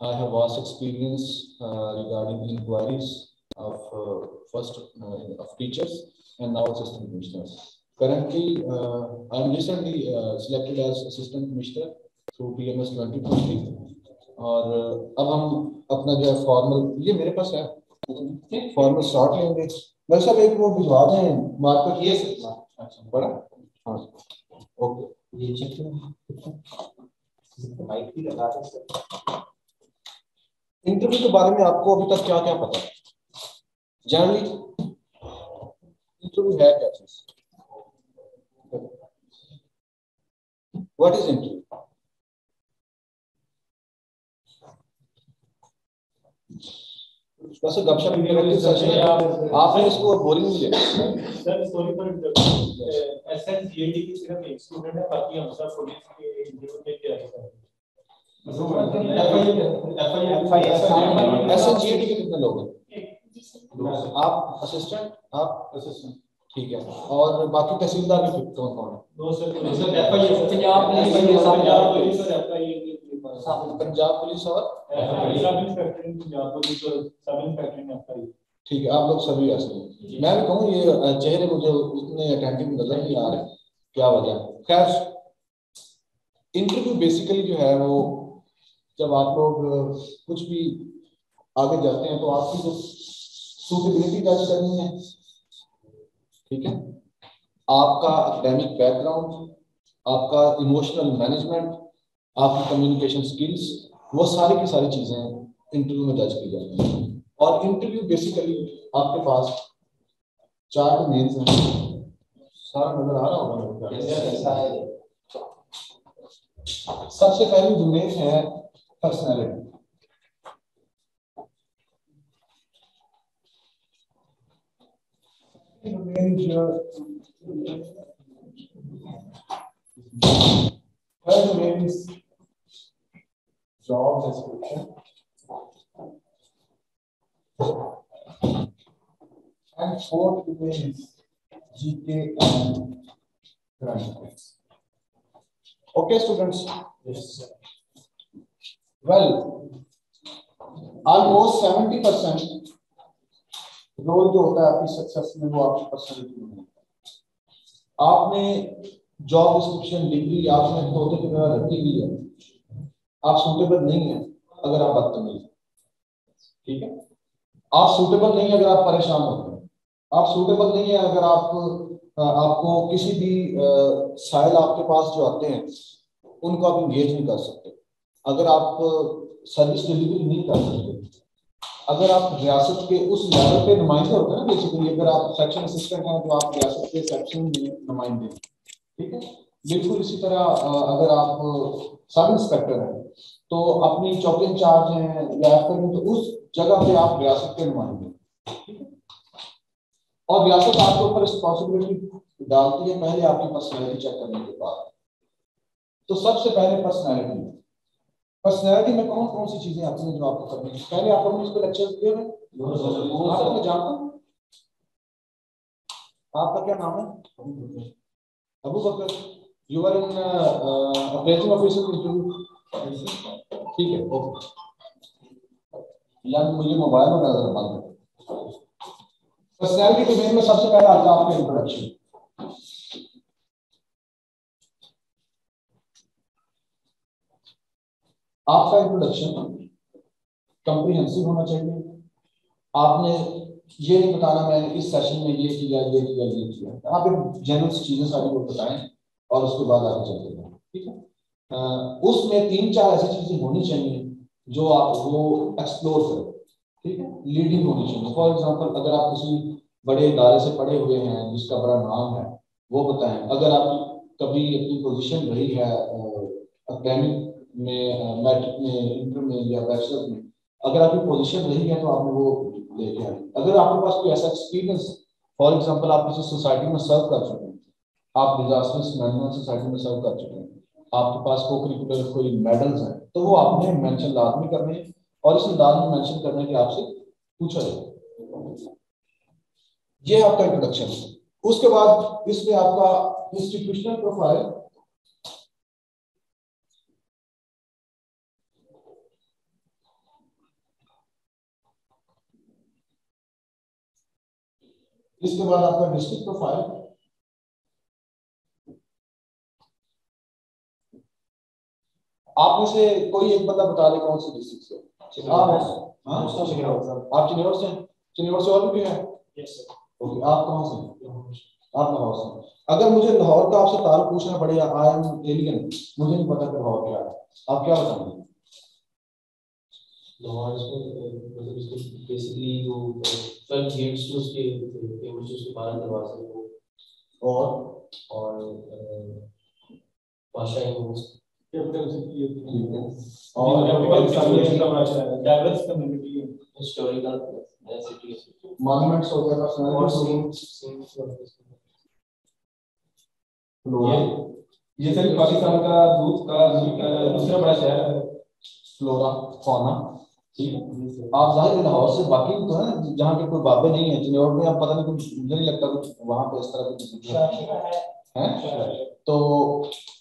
I have vast experience regarding inquiries of of teachers and now assistant commissioners. Currently, I am recently selected as assistant commissioner through PMS 2020 और अब हम अपना जो है formal ये मेरे पास है फॉर्मल स्टार्ट लेंगे भाई साहब एक वो भिजवा दें मार्केट ये अच्छा बड़ा हाँ ओके ये चेक माइक भी लगा दें सर इंटरव्यू के बारे में आपको अभी तक क्या क्या पता है जनरली इंटरव्यू है क्या चीज व्हाट इज इंटरव्यू वैसे गपशप आपने इसको बोरिंग नहीं लिया सर सॉरी फॉर एसएनजीडी की सिर्फ एक स्टूडेंट है बाकी हम सब पुलिस के इंटरव्यू में तैयारी कर रहे हैं एसएनजीडी के कितने लोग हैं आप असिस्टेंट आप असिस्टेंट ठीक है और बाकी तहसीलदार भी कौन कौन है दो सर एफआईए पंजाब पुलिस और सब इंस्पेक्टर पंजाब पुलिस और सब इंस्पेक्टर एफआईए ठीक है आप लोग सभी ऐसे हैं मैं भी कहूँ ये चेहरे मुझे उतने अटेंटिव नजर नहीं आ रहे क्या वजह खैर इंटरव्यू बेसिकली जो है वो जब आप लोग कुछ भी आगे जाते हैं तो आपकी जो सूटेबिलिटी जज करनी है ठीक है आपका एकेडमिक बैकग्राउंड आपका इमोशनल मैनेजमेंट आपकी कम्युनिकेशन स्किल्स वो सारी की सारी चीजें इंटरव्यू में जज की जाती हैं और इंटरव्यू बेसिकली आपके पास 4 डोमेन्स हैं सारा नजर आ रहा होगा सबसे पहली डोमेन है personality third domain is job description and fourth domain is GK and current affairs. Okay students? Yes sir. Well, almost 70% role जो होता है आपकी सक्सेस में वो आपकी पर्सनैलिटी में आपने जॉब डिस्क्रिप्शन डिग्री आपने तोते की तरह रखी हुई है आप सूटेबल नहीं है अगर आप बदतमीज ठीक है आप सूटेबल नहीं है अगर आप परेशान होते हैं आप सूटेबल नहीं है अगर आपको किसी भी साइल आपके पास जो आते हैं उनको आप इंगेज नहीं कर सकते अगर आप सर्विस डिलीवरी नहीं कर सकते अगर आप रियासत के उस लेवल पे नुमाइंदे होते हैं ना बेसिकली अगर आप सेक्शन असिस्टेंट हैं तो आप रियासत के सेक्शन में नुमाइंदे ठीक है बिल्कुल इसी तरह अगर आप सब इंस्पेक्टर हैं तो अपनी चौकी इंचार्ज हैं या फिर तो उस जगह पे आप रियासत के नुमाइंदे ठीक है और रियासत आपके ऊपर रिस्पॉन्सिबिलिटी डालती है पहले आपकी पर्सनैलिटी चेक करने के बाद तो सबसे पहले पर्सनैलिटी में कौन कौन सी चीजें आती हैं जो आपको करनी है पहले आप लोगों ने इस पर लेक्चर दिए हैं आपको मैं जानता हूं आपका क्या नाम है Abu Bakar you are in appraising officer interview ठीक है ओके या मुझे मोबाइल में नजर आ रहा है पर्सनैलिटी डोमेन में सबसे पहले आता है आपका इंट्रोडक्शन आपका इंट्रोडक्शन कॉम्प्रिहेंसिव होना चाहिए आपने ये नहीं बताना मैंने इस सेशन में ये किया आप एक जनरल चीजें सारी को बताएं और उसके बाद आगे चलते हैं ठीक है उसमें 3-4 ऐसी चीजें होनी चाहिए जो आप वो एक्सप्लोर करें ठीक है लीडिंग होनी चाहिए फॉर एग्जांपल अगर आप किसी बड़े इदारे से पढ़े हुए हैं जिसका बड़ा नाम है वो बताएं अगर आपकी कभी अपनी पोजीशन रही है एकेडमिक में मैट्रिक में इंटर में या बैचलर में अगर आपकी पोजीशन रही है तो आपने वो लेके आए अगर आपके पास कोई ऐसा एक्सपीरियंस फॉर एग्जांपल आप किसी सोसाइटी में सर्व कर चुके हैं आप डिजास्टर मैनेजमेंट सोसाइटी में सर्व कर चुके हैं आपके पास को करिकुलर कोई मेडल्स हैं तो वो आपने मेंशन लाजमी करने और इस अंदाज में मेंशन करने के आपसे पूछा जाए ये आपका इंट्रोडक्शन है उसके बाद इसमें आपका इंस्टीट्यूशनल प्रोफाइल इसके बाद आपका डिस्ट्रिक्ट प्रोफाइल, आप में से कोई एक बंदा बता दे कौन सी डिस्ट्रिक्ट से आप हैं? आप चिन्नौर से? चिन्नौर से और भी है? ओके, आप कहाँ से? आप लाहौर से। अगर मुझे लाहौर का आपसे ताल्लुक पूछना पड़ेगा, आई एम एलियन, मुझे नहीं पता कि लाहौर क्या है, आप क्या बताएंगे? लाहौर मतलब इसको बेसिकली जो 12 गेट्स जो उसके फेमस जो उसके 12 दरवाजे वो और बादशाही मोस्ट कैपिटल सिटी है और डाइवर्स कम्युनिटी है, हिस्टोरिकल सिटी मॉन्यूमेंट्स हो गया, पर्सनैलिटीज। ये सर पाकिस्तान का दूसरा बड़ा शहर है। फ्लोरा फौना, ठीक है। आप जाहिर है लाहौर से बाकी तो है ना, जहाँ के कोई बाबे नहीं है चिन्नौर में, आप पता नहीं कुछ, मुझे नहीं लगता कुछ वहाँ पे इस तरह की है, तो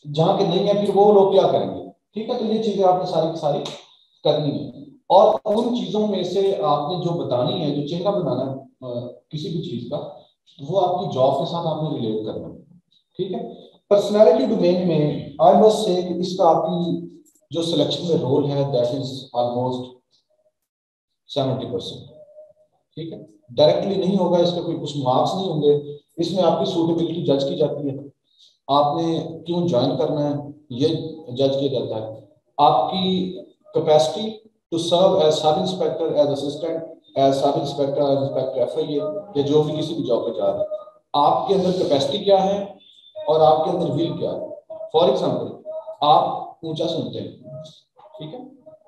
जहाँ के नहीं है फिर वो लोग क्या करेंगे, ठीक है। तो ये चीजें आपने सारी की सारी करनी है, और उन चीजों में से आपने जो बतानी है, जो चेहरा बनाना है किसी भी चीज का, वो आपकी जॉब के साथ आपने रिलेट करना है, ठीक है। पर्सनालिटी डोमेन में आई मस्ट से इसका आपकी जो सिलेक्शन में रोल है दैट इज ऑलमोस्ट 70%, ठीक है। डायरेक्टली नहीं होगा, इसका कोई कुछ मार्क्स नहीं होंगे, इसमें आपकी सूटेबिलिटी जज की जाती है, आपने क्यों ज्वाइन करना है ये जज किया जाता है, आपकी capacity to serve as sub inspector, as assistant, as sub inspector, as inspector FIA, या जो भी किसी भी जॉब पे जा रहे हैं, आपके अंदर कैपेसिटी क्या है और आपके अंदर विल क्या है। फॉर एग्जाम्पल आप ऊंचा सुनते हैं, ठीक है,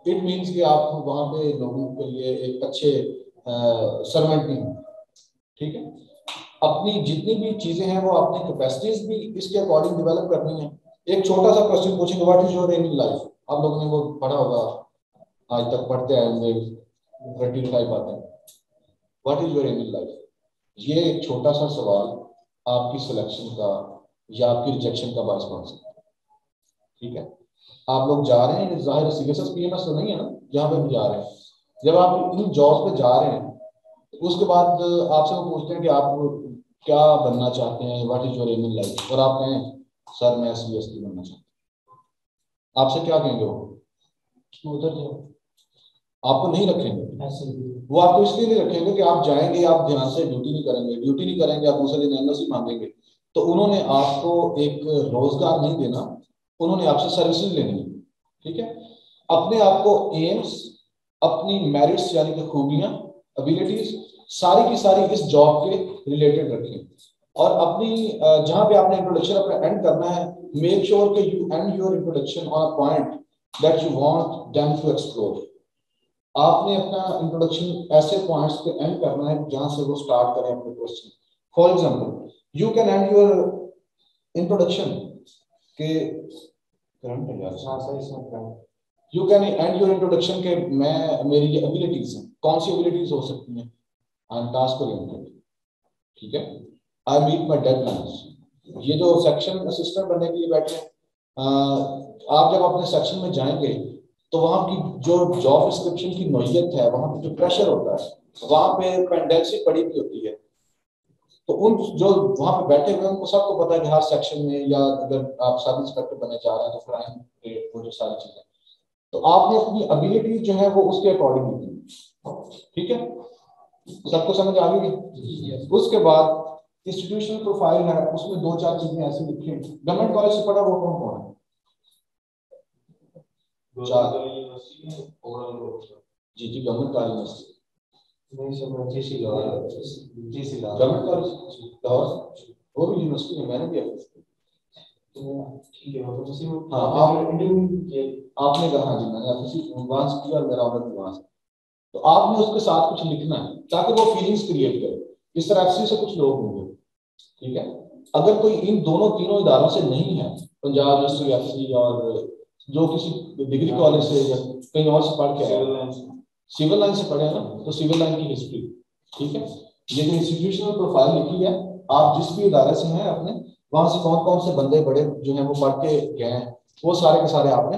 इट मीन्स कि आप वहां पे लोगों के लिए एक अच्छे सर्वेंट नहीं हो, ठीक है। अपनी जितनी भी चीजें हैं वो अपनी कैपेसिटीज भी इसके अकॉर्डिंग डेवलप करनी है। एक छोटा सा क्वेश्चन पूछेंगे, what is your aim in life, आप लोगों ने वो पढ़ा होगा, आज तक पढ़ते आए हुए, रूटीन टाइप आते हैं, what is your aim in life. ये एक छोटा सा सवाल आपकी सिलेक्शन का या आपकी रिजेक्शन का बायस बन सकता है, ठीक है। आप लोग जा रहे हैं, जाहिर सीएसएस पीएमएस तो नहीं है ना, जहाँ पे भी जा रहे हैं, जब आप इन जॉब पे जा रहे हैं उसके बाद आपसे वो पूछते हैं कि आप क्या बनना चाहते हैं, what is your aim in life, और आप कहें सर मैं सीएसपी बनना चाहता हूँ, आपसे क्या कहेंगे वो उधर जाओ, आपको नहीं रखेंगे, वो आपको इसलिए नहीं रखेंगे कि आप जाएंगे, आप ध्यान से ड्यूटी नहीं करेंगे, आप दूसरे दिन एनओसी मांगेंगे, तो उन्होंने आपको एक रोजगार नहीं देना, उन्होंने आपसे सर्विसेज लेनी है, ठीक है। अपने आप को एम्स, अपनी मेरिट्स यानी कि खूबियां, एबिलिटीज सारी की सारी इस जॉब के रिलेटेड रखें, और अपनी जहां पे आपने इंट्रोडक्शन अपना एंड करना है, मेक श्योर कि you end your introduction on a point that you want them to explore. आपने अपना इंट्रोडक्शन ऐसे पॉइंट्स पे एंड करना है जहां से वो स्टार्ट करें अपने question. For example you can and your introduction के करंट है यार, हां सही इसमें you can and your introduction के मैं मेरी ये एबिलिटीज हैं, कौन सी एबिलिटीज हो सकती हैं, आई एम टास्क ओरिएंटेड, ठीक है, आई मीट माय डेडलाइंस। ये जो सेक्शन असिस्टेंट बनने के लिए बैठे हैं, आप जब अपने सेक्शन में जाएंगे तो वहाँ की जो जॉब डिस्क्रिप्शन की नोयत है, वहाँ पे जो प्रेशर होता है, वहाँ पे पेंडेंसी पड़ी भी होती है, तो उन जो वहाँ पे बैठे हुए उनको सबको पता है कि हर सेक्शन में, या अगर आप सब इंस्पेक्टर बनने जा रहे हैं तो क्राइम रेट, वो जो सारी चीजें, तो आपने अपनी एबिलिटी जो है वो उसके अकॉर्डिंग लिखी, ठीक है, सबको समझ आ गई। उसके बाद इंस्टीट्यूशनल प्रोफाइल है, उसमें दो चार चीजें ऐसी लिखी। गवर्नमेंट कॉलेज से पढ़ा वो कौन कौन है? जी जी, government college government college Lahore, वो भी यूनिवर्सिटी है, मैंने भी ठीक है। हाँ आपने कहा जी, मैंने एडवांस किया और मेरा ऑर्डर एडवांस, तो आपने उसके साथ कुछ लिखना है ताकि वो फीलिंग्स क्रिएट करे। इस तरह एफसी से कुछ लोग होंगे, ठीक है, अगर कोई इन दोनों तीनों इदारों से नहीं है, पंजाब यूनिवर्सिटी एफसी और जो किसी डिग्री कॉलेज से या कहीं और से पढ़ के आया, सिविल लाइन से पढ़े ना, तो सिविल लाइन की हिस्ट्री, ठीक है, ये जो इंस्टीट्यूशनल प्रोफाइल लिखी है, आप जिस भी इदारे से हैं अपने, वहां से कौन कौन से बंदे बड़े जो हैं वो पढ़ के गए हैं, वो सारे के सारे आपने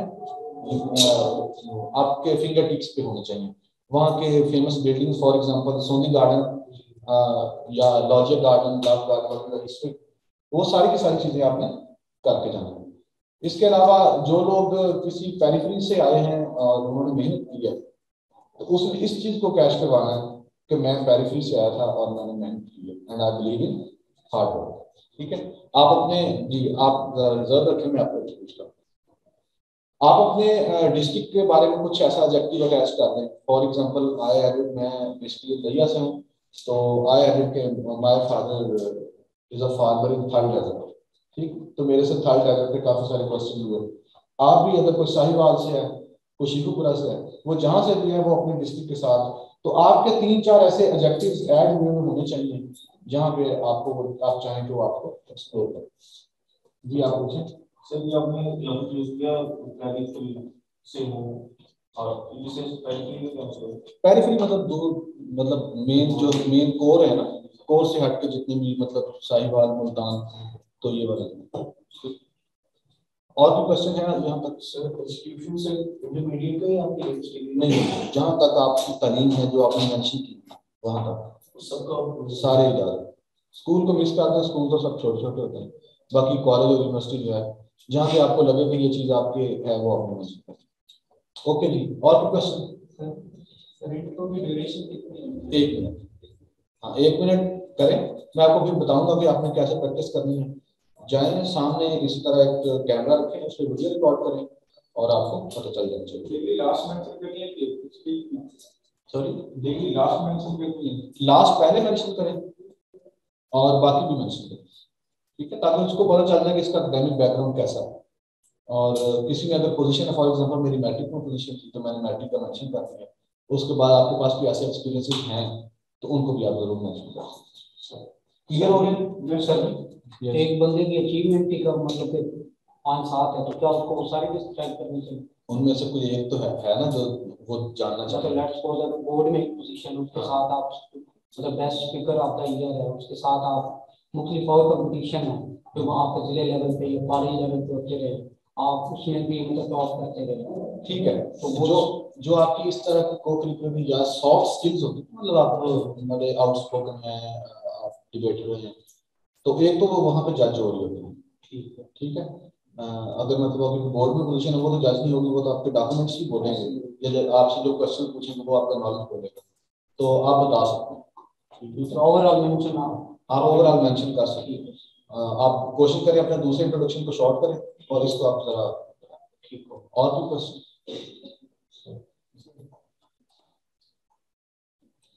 आपके फिंगर टिप्स पे होने चाहिए। वहाँ के फेमस बिल्डिंग, फॉर एग्जांपल सोनी गार्डन या लॉजिक गार्डन, लव गार्डन, हिस्ट्री, वो सारी की सारी चीजें आपने करके जाना है। इसके अलावा जो लोग किसी पेरिफेरी से आए हैं और उन्होंने मेहनत की है, तो उसमें इस चीज को कैश करवाना है कि मैं पेरिफेरी से आया था और मैंने मेहनत की है, and I believe in hard work. ठीक है, आप अपने जी आप रिजर्व रखें, मैं आपको पूछता हूँ, आप अपने डिस्ट्रिक्ट के बारे में कुछ ऐसा एडजेक्टिव अटैच कर दें। फॉर एग्जांपल, आई एडिड, मैं बेसिकली दहिया से हूँ, तो आई एडिड के my father is a farmer in Thar desert. ठीक, तो मेरे से थर्ड डेजर्ट पे काफी सारे क्वेश्चन हुए। आप भी अगर कोई साहिवाल से है, कोई शिकुपुरा से है, वो जहां से भी है वो अपने डिस्ट्रिक्ट के साथ, तो आपके 3-4 ऐसे एडजेक्टिव्स ऐड हुए होने चाहिए जहाँ पे आपको आप चाहें तो आपको एक्सप्लोर करें। जी आप पूछें। सर ये आपने लफ्ज यूज किया पेरिफेरी से हो, और जिसे पेरिफेरी मतलब दूर, मतलब मेन जो मेन कोर है ना, कोर से हट के जितने भी मतलब साहिवाल, मुल्तान, तो ये वाला। और भी क्वेश्चन है यहाँ तक? सर इंस्टीट्यूशन से इंटरमीडिएट का या आपकी डिग्री? नहीं, जहाँ तक आपकी तालीम है जो आपने मेंशन की वहाँ तक सबका सारे इदारे। स्कूल को मिस करते हैं, स्कूल तो सब छोटे छोटे होते हैं, बाकी कॉलेज और यूनिवर्सिटी जो है जहाँ पे आपको लगे कि ये चीज़ आपके है वो आपने मेंशन कर। ओके जी, और भी क्वेश्चन? सर इंटरव्यू की ड्यूरेशन कितनी है? 1 मिनट। हाँ 1 मिनट करें, मैं आपको फिर बताऊंगा कि आपने कैसे प्रैक्टिस करनी है। जाए सामने इसी तरह एक कैमरा रखें, उस पर वीडियो रिकॉर्ड करें और आपको पता चल जाना चाहिए। लास्ट मेंशन करनी है, सॉरी देखिए लास्ट मेंशन करनी है, लास्ट पहले मेंशन करें और बाकी भी मेंशन करें। ठीक है, ताकि उसको पता चल जाए कि इसका एकेडमिक बैकग्राउंड कैसा है। और किसी में अगर पोजीशन है, फॉर एग्जांपल मेरी मैट्रिक में पोजीशन थी तो मैंने मैट्रिक का मेंशन कर दिया। उसके बाद आपके पास कोई ऐसे एक्सपीरियंसेस हैं तो उनको भी आप जरूर मेंशन करें। क्लियर हो गया सर? एक बंदे की अचीवमेंट का मतलब कि 5-7 है, तो क्या उसको वो सारी लिस्ट चेक करनी चाहिए? उनमें से कोई एक तो है ना जो वो जानना चाहते मतलब लेट्स सपोज अगर बोर्ड में एक पोजीशन, उसके साथ आप मतलब best speaker of the year है, उसके साथ आप मुख्तलिफ और कंपटीशन है जो वहाँ पे जिले लेवल पे या कॉलेज लेवल पे होते रहे, आप उसमें भी मतलब टॉप करते रहे। ठीक है, तो वो जो आपकी इस तरह की को-करिकुलर या सॉफ्ट स्किल्स होती है, मतलब आप मतलब आउटस्पोकन है, आप डिबेटर हैं, तो एक तो वो वहाँ पे जज हो रही होती है। ठीक है, ठीक है। अगर मतलब आपकी बोर्ड में पोजीशन है वो तो जज नहीं होगी, वो तो आपके डॉक्यूमेंट्स ही बोलेंगे या आपसे जो क्वेश्चन पूछेंगे वो आपका नॉलेज बोलेगा, तो आप बता सकते हैं। ओवरऑल मेंशन आप ओवरऑल मेंशन कर सकते हैं। आप कोशिश करें अपने दूसरे इंट्रोडक्शन को शॉर्ट करें और इसको आप जरा ठीक हो। और भी क्वेश्चन?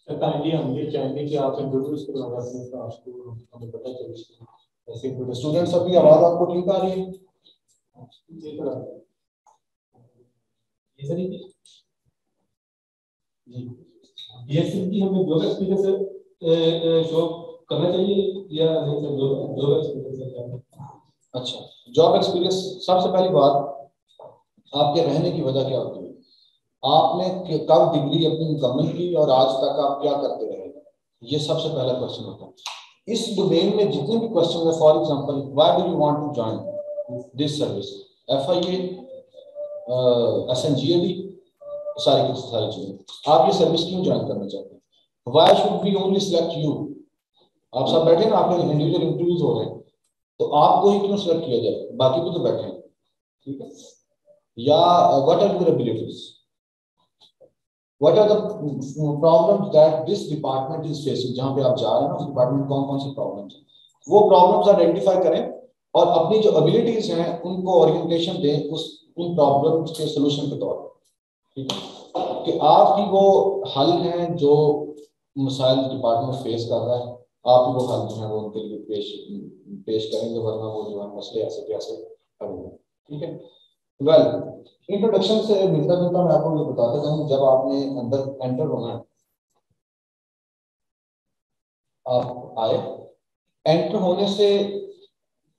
काइंडली हम ये चाहेंगे कि आप इंट्रोड्यूस करवाएं अपने क्लास को, हमें पता चले ऐसे स्टूडेंट्स अपनी आवाज आपको ठीक आ रही है? ये सिर्फ कि हमें जॉब एक्सपीरियंस शो करना चाहिए या नहीं सर? Job experience. अच्छा, जॉब एक्सपीरियंस सबसे पहली बात, आपके रहने की वजह क्या होती है, आपने कब डिग्री अपनी मुकम्मल की और आज तक आप क्या करते रहे, ये सबसे पहला क्वेश्चन होता है। इस डोमेन में जितने भी क्वेश्चन है, for example why do you want to join this service, FIA, SNGAD, सारी की सारी चीजें, आप ये सर्विस क्यों ज्वाइन करना चाहते हैं, why should we only select you. आप सब बैठे ना, आपके इंडिविजुअल इंटरव्यूज हो रहे हैं, तो आपको ही क्यों सिलेक्ट किया जाए, बाकी भी तो बैठे हैं। ठीक है, या what are your abilities, what are the problems that this department is facing, जहां पे आप जा रहे हैं उस डिपार्टमेंट कौन कौन सी प्रॉब्लम्स हैं, वो प्रॉब्लम्स आइडेंटिफाई करें और अपनी जो एबिलिटीज हैं उनको ओरिएंटेशन दें उन प्रॉब्लम्स के सोल्यूशन के तौर पर। ठीक है, कि आपकी वो हल हैं जो मसाइल डिपार्टमेंट फेस कर रहा है, आप ही वो हल जो है वो उनके लिए पेश करेंगे, वरना वो जो है मसले ऐसे कैसे हल होंगे। ठीक है, वेल इंट्रोडक्शन से मिलता जुलता मैं आपको ये बताता जाऊँ, जब आपने अंदर एंटर होना है, आप आए, एंटर होने से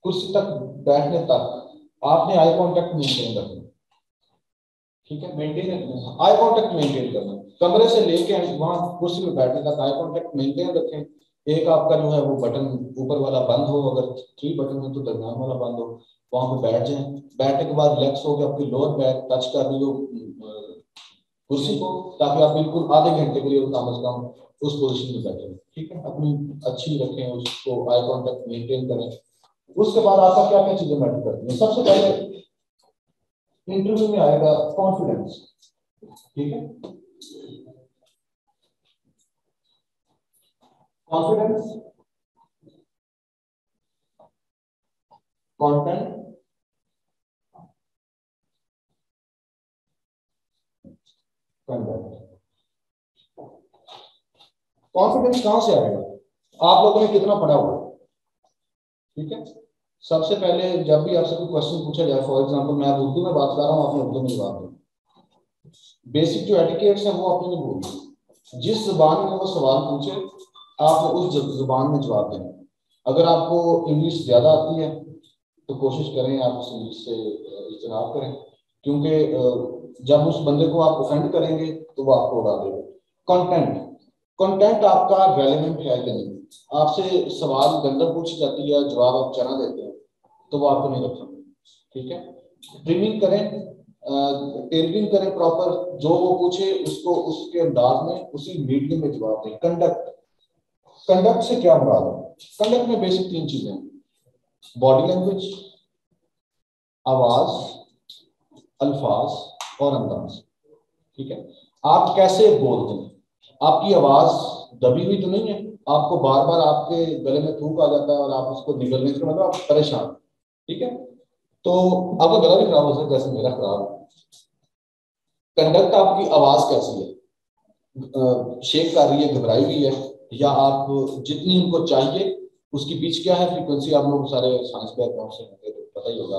कुर्सी तक बैठने तक आपने आई कांटेक्ट मेंटेन रखना। ठीक है, मेंटेन रखना, आई कांटेक्ट मेंटेन करना, कमरे से लेके वहां कुर्सी पे बैठने तक आई कांटेक्ट मेंटेन रखें। एक आपका जो है वो बटन ऊपर वाला बंद हो, अगर 3 बटन है तो दरमियान वाला बंद हो, वहां पे बैठ जाएं। बैठने के बाद रिलैक्स हो के आपकी लोअर बैक टच कर रही हो कुर्सी को, ताकि आप बिल्कुल आधे घंटे के लिए कम से कम उस पोजीशन में बैठे। ठीक है, अपनी अच्छी रखें, उसको आई कॉन्टेक्ट मेंटेन करें। उसके बाद आपका क्या क्या चीजें मैटर करती हैं? सबसे पहले इंटरव्यू में आएगा कॉन्फिडेंस, ठीक है, कॉन्फिडेंस, कंटेंट, कॉन्फिडेंस कहां से आएगा? आप लोगों ने कितना पढ़ा हुआ है? ठीक है, सबसे पहले जब भी आपसे कोई क्वेश्चन पूछा जाए, फॉर एग्जांपल मैं उर्दू में बात कर रहा हूं, आपने उर्दू में जवाब दें। बेसिक जो एटिकेट्स है वो आपने नहीं भूलना। जिस जुबान में वो सवाल पूछे आपने उस जुबान में जवाब देना। अगर आपको इंग्लिश ज्यादा आती है तो कोशिश करें आप उस इंग्लिश से इज्तिनाब करें, क्योंकि जब उस बंदे को आप ऑफेंड करेंगे तो वो आपको उड़ा देगा। कंटेंट, कंटेंट आपका रेलेवेंट है कि नहीं? आपसे सवाल गंदा पूछी जाती है, जवाब आप चना देते हैं, तो वो आपको नहीं रखना। ठीक है, ट्रिमिंग करें, टेलरिंग करें प्रॉपर, जो वो पूछे उसको उसके अंदाज में उसी मीडियम में जवाब दें। कंडक्ट, कंडक्ट से क्या मुराद है? कंडक्ट में बेसिक 3 चीजें हैं, बॉडी लैंग्वेज, आवाज, अल्फाज और अंदाज। ठीक है, आप कैसे बोलते हैं, आपकी आवाज दबी हुई तो नहीं है, आपको बार बार आपके गले में थूक आ जाता है और आप उसको निगलने से मतलब आप परेशान। ठीक है, तो आपका गला भी खराब हो सकता है जैसे मेरा खराब है। कंडक्ट आपकी आवाज कैसी है, शेक कर रही है, घबराई हुई है, या आप जितनी उनको चाहिए उसकी पिच क्या है, फ्रीक्वेंसी, आप लोग सारे साइंस बैकग्राउंड से होंगे तो पता ही होगा,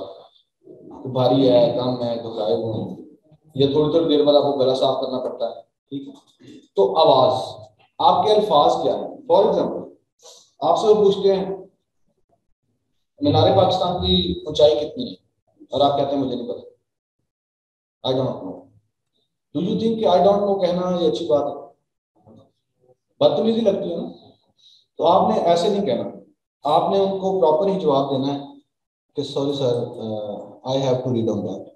तो भारी है, कम है, घबराए हुए हैं, या थोड़ी थोड़ी देर बाद आपको गला साफ करना पड़ता है। ठीक है, तो आवाज, आपके अल्फाज क्या है? फॉर एग्जाम्पल आपसे वो पूछते हैं मीनार पाकिस्तान की ऊंचाई कितनी है, और आप कहते हैं मुझे नहीं पता, I don't know. Do you think I don't know कहना ये अच्छी बात है? बदतमीजी लगती है ना? तो आपने ऐसे नहीं कहना, आपने उनको प्रॉपर ही जवाब देना है कि sorry sir, I have to read on that.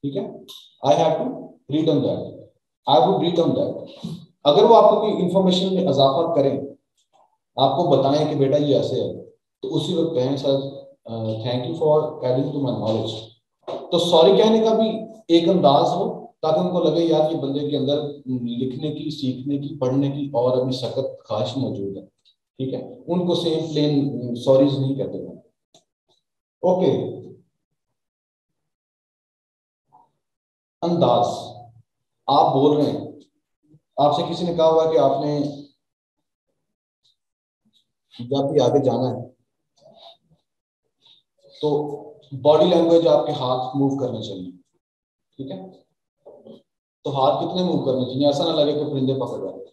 ठीक है, I have to read on that, I would read on that. अगर वो आपको कोई इंफॉर्मेशन में इजाफा करें, आपको बताएं कि बेटा ये ऐसे है, तो उसी वक्त कहें sir thank you for adding to my knowledge. तो सॉरी कहने का भी एक अंदाज हो ताकि उनको लगे यार ये बंदे के अंदर लिखने की, सीखने की, पढ़ने की और अभी सख्त ख्वाहिश मौजूद है। ठीक है, उनको सेम प्लेन सॉरीज नहीं कहते हैं। ओके, अंदाज, आप बोल रहे हैं, आपसे किसी ने कहा हुआ कि आपने जब भी आगे जाना है तो बॉडी लैंग्वेज, आपके हाथ मूव करने चाहिए। ठीक है, तो हाथ कितने मूव करने चाहिए? ऐसा ना लगे कि परिंदे पकड़ रहे हैं।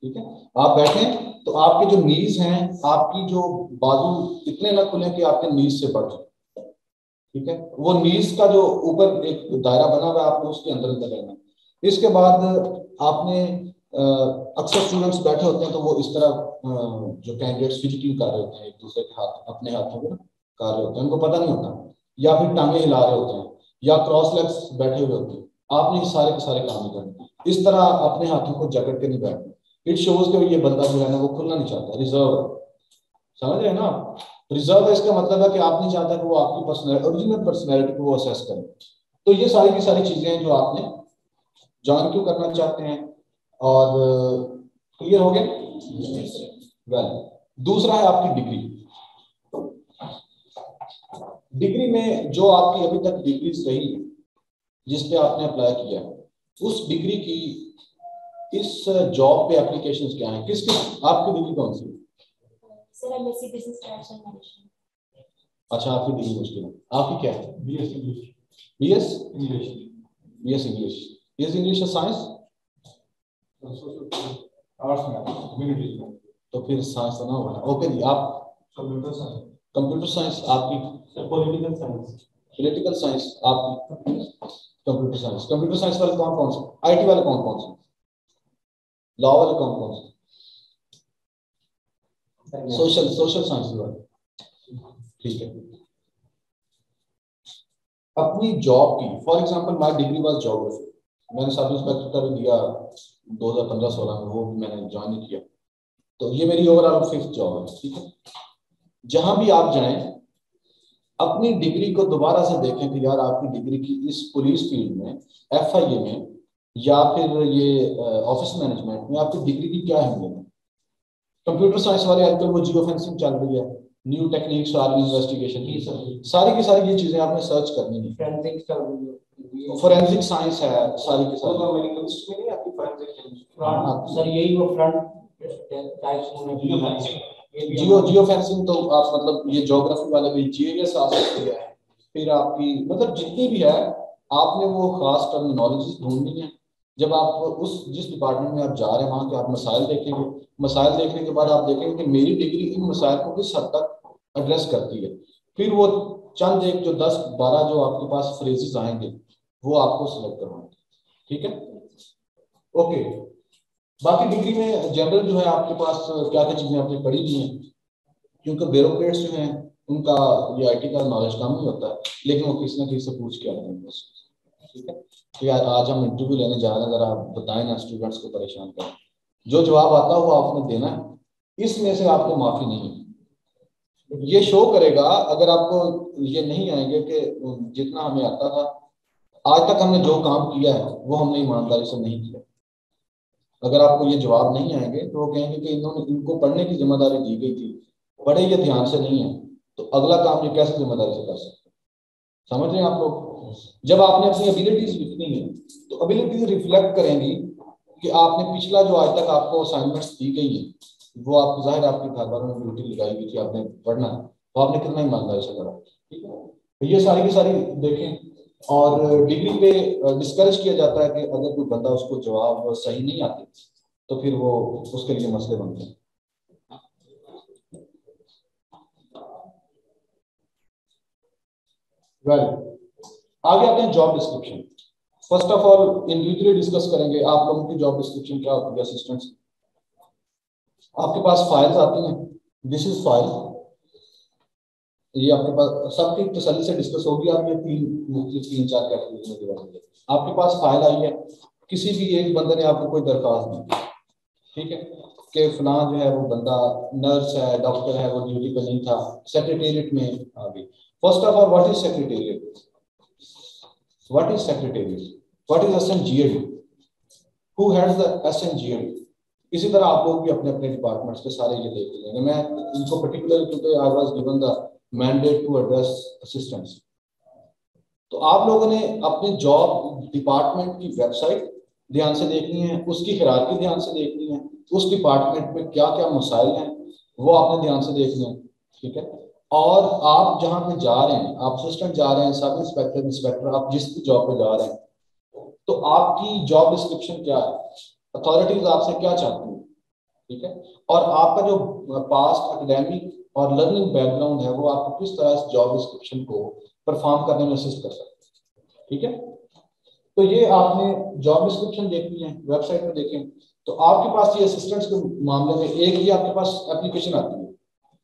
ठीक है, आप बैठे तो आपके जो नीज हैं, आपकी जो बाजू इतने ना खुले कि आपके नीज से बढ़ जाए। ठीक है, वो नीज का जो ऊपर एक दायरा बना हुआ है आपको उसके अंदर अंदर रहना। इसके बाद आपने अक्सर स्टूडेंट्स बैठे होते हैं तो वो इस तरह जो कैंडिडेट्स फिजिटिंग कर रहे होते हैं, एक दूसरे के हाथ अपने हाथों को कर रहे होते हैं, उनको पता नहीं होता, या फिर टांगे हिला रहे होते हैं, या क्रॉस लेग्स बैठे हुए होते हैं। आपने ये सारे के सारे काम नहीं करने। इस तरह अपने हाथों को जकड़ के नहीं बैठना। इट शोज कि ये बंदा जो है ना वो खुलना नहीं चाहता, रिजर्व है। समझ रहे हैं ना आप? रिजर्व है, इसका मतलब है कि आप नहीं चाहता कि वो आपकी पर्सनैलिटी, ओरिजिनल पर्सनैलिटी को वो असेस करे। तो ये सारी की सारी चीजें हैं जो आपने जान क्यों करना चाहते हैं। और क्लियर हो गया? वेल, दूसरा है आपकी डिग्री। डिग्री में जो आपकी अभी तक डिग्री रही है जिस पे आपने अप्लाई किया है, उस डिग्री की इस जॉब पे एप्लीकेशंस क्या हैं? किस किस आपकी डिग्री कौन सी है? Sir MSc business transfer management. अच्छा, आपकी डिग्री मुश्किल है। आपकी क्या है? BS English. BS English. BS English. BS English है साइंस? आर्ट्स में कम्युनिटी। तो फिर साइंस तो ना होगा। ओके जी, आप कंप्यूटर साइंस। कंप्यूटर साइंस, आपकी पॉलिटिकल साइंस। पॉलिटिकल साइंस, आपकी कंप्यूटर साइंस। कंप्यूटर साइंस वाले कौन कौन से? आईटी वाले कौन कौन से? लॉ वाले कौन कौन से? सोशल सोशल साइंस वाले। ठीक है, अपनी जॉब की, for example my degree was geography, मैंने सब इंस्पेक्टर का भी दिया 2015-16 में, वो भी मैंने ज्वाइन किया, तो ये मेरी ओवरऑल 5th जॉब है, ठीक है। जहां भी आप जाएं अपनी डिग्री को दोबारा से देखें कि यार आपकी डिग्री की इस पुलिस फील्ड में, FIA में, या फिर ये ऑफिस मैनेजमेंट में आपकी डिग्री की क्या अहमियत है। कंप्यूटर साइंस वाले आजकल वो जियो फेंसिंग चल रही है, न्यू टेक्निक्स आर्मी इन्वेस्टिगेशन की, सारी की सारी ये चीजें आपने सर्च करनी है। फोरेंसिक साइंस है सारी की सारी, केमिस्ट्री में नहीं आती फोरेंसिक, सर यही वो फ्रंट टाइप्स जियो फेंसिंग तो आप मतलब ये ज्योग्राफी वाले भी GIS आ सकती है, फिर आपकी मतलब जितनी भी है आपने वो खास टर्मिनोलॉजी ढूंढनी है। जब आप उस जिस डिपार्टमेंट में आप जा रहे हैं वहाँ के आप मसाइल देखेंगे, मसाइल देखने के बाद आप देखेंगे कि मेरी डिग्री इन मसाइल को किस हद तक एड्रेस करती है, फिर वो चंद एक जो 10-12 जो आपके पास फ्रेजेस आएंगे वो आपको सिलेक्ट करवाएंगे, ठीक है। ओके, बाकी डिग्री में जनरल जो है आपके पास क्या क्या चीजें आपने पढ़ी हुई हैं, क्योंकि ब्यूरोक्रेट्स जो हैं उनका ये IT का नॉलेज कम ही होता है, लेकिन वो किसी ना किसी से पूछ के आते हैं, ठीक है। तो यार आज हम इंटरव्यू लेने जा रहे हैं, जरा बताएं ना, स्टूडेंट्स को परेशान करें, जो जवाब आता है वो आपने देना है, इसमें से आपको माफी नहीं है। ये शो करेगा अगर आपको ये नहीं आएंगे कि जितना हमें आता था, आज तक हमने जो काम किया है वो हमने ईमानदारी से नहीं किया। अगर आपको ये जवाब नहीं आएंगे तो वो कहेंगे कि इनको पढ़ने की जिम्मेदारी दी गई थी, पढ़े ये ध्यान से नहीं है, तो अगला काम ये कैसे जिम्मेदारी से कर सकते हैं। समझ रहे हैं आप लोग। जब आपने अपनी एबिलिटीज लिखनी है तो एबिलिटीज रिफ्लेक्ट करेंगी कि आपने पिछला जो आज तक आपको असाइनमेंट्स दी गई है वो आप जाहिर आपके घर वालों ने ड्यूटी लगाई हुई थी, आपने पढ़ना, तो आपने कितना ईमानदारी से करा, ठीक है। तो ये सारी की सारी देखें। और डिग्री पे डिस्करेज किया जाता है कि अगर कोई बंदा उसको जवाब सही नहीं आते तो फिर वो उसके लिए मसले बनते हैं। आगे आते हैं job description. First of all individually discuss करेंगे आप लोगों की जॉब डिस्क्रिप्शन क्या होती है। असिस्टेंट्स आपके पास फाइल्स आती हैं, दिस इज फाइल, ये आपके पास सबकी तसल्ली से डिस्कस होगी। आप ये 3-4 कैटेगरी में डिवाइड होंगे। आपके पास फाइल आई है, किसी भी एक बंदे ने आपको कोई दरखास्त दी, ठीक है, कि फलां जो है वो बंदा नर्स है, डॉक्टर है, वो ड्यूटी पे नहीं था, सेक्रेटेरिएट में आ गई। First of all what is secretariat, what is secretariat, what is SNGAD, who heads the SNGAD। इसी तरह आप लोग भी अपने अपने डिपार्टमेंट्स के सारे ये देख लेंगे। मैं इनको पर्टिकुलर क्योंकि I was given the mandate to address assistants. तो आप लोगों ने अपने जॉब डिपार्टमेंट की वेबसाइट ध्यान से देखनी है, उसकी हिरार्की ध्यान से देखनी है, उस डिपार्टमेंट में क्या क्या मसाइल हैं वो आपने ध्यान से देखने हैं, ठीक है। और आप जहाँ पे जा रहे हैं, आप असिस्टेंट जा रहे हैं, सब इंस्पेक्टर, इंस्पेक्टर, आप जिस भी जॉब पे जा रहे हैं, तो आपकी जॉब डिस्क्रिप्शन क्या है, अथॉरिटीज आपसे क्या चाहती हैं, ठीक है। और आपका जो पास्ट एकेडमिक और लर्निंग बैकग्राउंड है वो आपको किस तरह इस जॉब डिस्क्रिप्शन को परफॉर्म करने में असिस्ट कर सकते हैं, ठीक है। तो ये आपने जॉब डिस्क्रिप्शन देखनी है, वेबसाइट में देखें। तो आपके पास ये असिस्टेंट्स के मामले में एक ही आपके पास एप्लीकेशन आती है,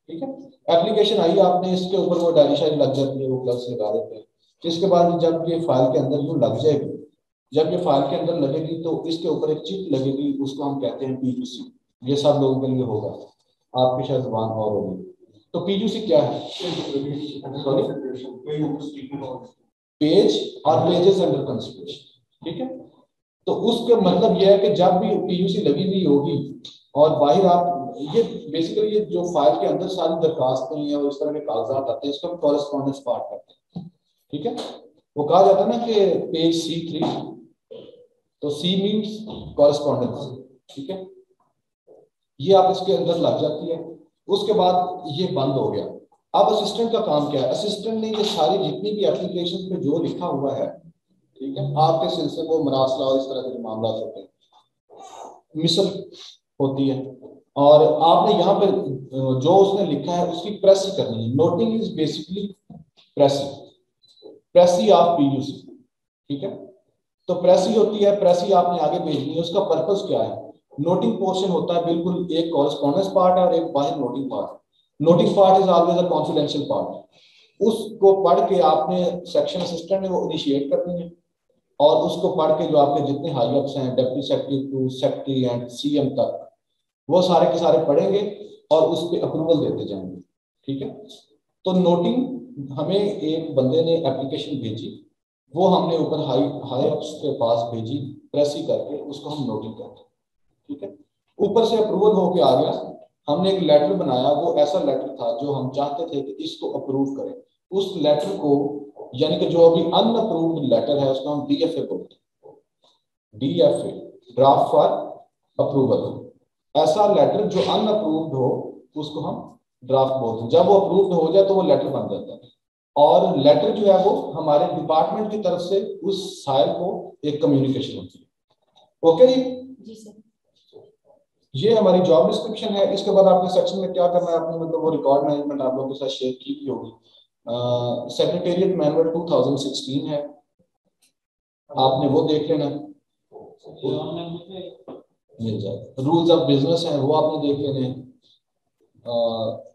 ठीक है। एप्लीकेशन आई, आपने इसके ऊपर वो डायरी शायरी लग जाती है, वो ग्लव्स लगा देते हैं। इसके बाद जब ये फाइल के अंदर यूँ लग जाएगी, जब ये फाइल के अंदर लगेगी तो इसके ऊपर एक चिप लगेगी, उसको हम कहते हैं PUC। ये सब लोगों के लिए होगा, आपकी शायद जुबान और होगी। तो PUC क्या है, पेज और पेजेस अंडर कंसिडरेशन, ठीक है। तो उसके मतलब यह है कि जब भी PUC लगी हुई होगी और बाहर आप ये बेसिकली ये जो फाइल के अंदर सारी दरखास्तें हैं और इस तरह के कागजात आते हैं, इसको हम कॉरेस्पॉन्डेंस पार्ट करते हैं, ठीक है। वो कहा जाता है ना कि पेज C3, तो C मीन्स कॉरेस्पॉन्डेंस, ठीक है। ये आप इसके अंदर लग जाती है, उसके बाद ये बंद हो गया। अब असिस्टेंट का काम क्या है, असिस्टेंट ने ये सारी जितनी भी एप्लीकेशन पे जो लिखा हुआ है, ठीक है, आपके सिलसिले को मरासला और इस तरह के जो मामला होते हैं, मिसल होती है, और आपने यहाँ पे जो उसने लिखा है उसकी प्रेस करनी है। Noting is basically precis of PUC, ठीक है। तो प्रेसी होती है, प्रेसी आपने आगे भेजनी है। उसका पर्पस क्या है, नोटिंग पोर्शन होता है, बिल्कुल एक कॉरेस्पॉन्डेंस पार्ट है और एक बाहर noting part. Noting part is always a confidential part, उसको पढ़ के आपने सेक्शन असिस्टेंट ने वो इनिशिएट करनी है, और उसको पढ़ के जो आपके जितने हाई अप्स हैं, deputy secretary to secretary and CM तक, वो सारे के सारे पढ़ेंगे और उस पर अप्रूवल देते जाएंगे। ठीक है, तो नोटिंग हमें एक बंदे ने एप्लीकेशन भेजी, वो हमने ऊपर हाई अप्स के पास भेजी, प्रेस ही करके उसको हम नोटिंग करते। ठीक है, ऊपर से अप्रूवल होके आ गया, हमने एक लेटर बनाया, वो ऐसा लेटर था जो हम चाहते थे कि इसको अप्रूव करें। उस लेटर को, यानी कि जो अभी अनअप्रूव्ड लेटर है, उसको हम डीएफए बोलते हैं, डीएफए, ड्राफ्ट फॉर अप्रूवल। ऐसा लेटर जो अनअप्रूव्ड हो उसको हम ड्राफ्ट बोलते हैं। जब वो अप्रूव्ड हो जाए तो वो लेटर बन जाता है, और लेटर जो है वो हमारे डिपार्टमेंट की तरफ से उस साइल को एक कम्युनिकेशन होती है। ओके जी सर। ये हमारी जॉब डिस्क्रिप्शन है। इसके बाद आपके सेक्शन में क्या करना है, आपने मतलब वो रिकॉर्ड मैनेजमेंट आप लोगों के साथ शेयर की होगी। सेक्रेटेरिएट मैनुअल 2016 है, आपने वो देख लेना, मिल जाए। रूल्स ऑफ बिजनेस हैं, वो आपने देख लेने हैं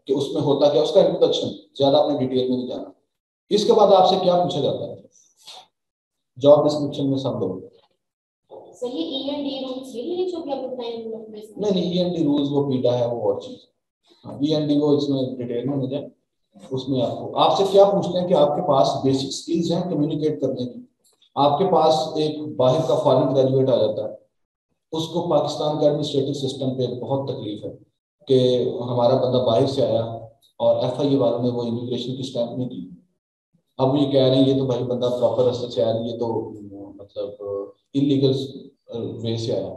कि उसमें होता क्या, उसका इंट्रोडक्शन, ज्यादा आपने डिटेल में नहीं जाना। इसके बाद आपसे क्या पूछा जाता है जॉब डिस्क्रिप्शन में सब लोग? सर ये ईएनडी रूल्स ये जो भी आपने बताया नहीं, ईएनडी रूल्स वो पीटा है, वो और चीज। ईएनडी वो इसमें डिटेल में मुझे, उसमें आपसे क्या पूछते हैं कि आपके पास बेसिक स्किल्स हैं कम्युनिकेट करने की। आपके पास एक बाहर का फॉरेन ग्रेजुएट आ जाता है, उसको पाकिस्तान का एडमिनिस्ट्रेटिव सिस्टम पे बहुत तकलीफ है कि हमारा बंदा बाहर से आया और एफआईए वालों ने वो इमिग्रेशन की स्टैंप नहीं की। अब वो ये कह रहे हैं ये तो भाई बंदा प्रॉपर रास्ते से आया, ये तो मतलब इलीगल वे से आया,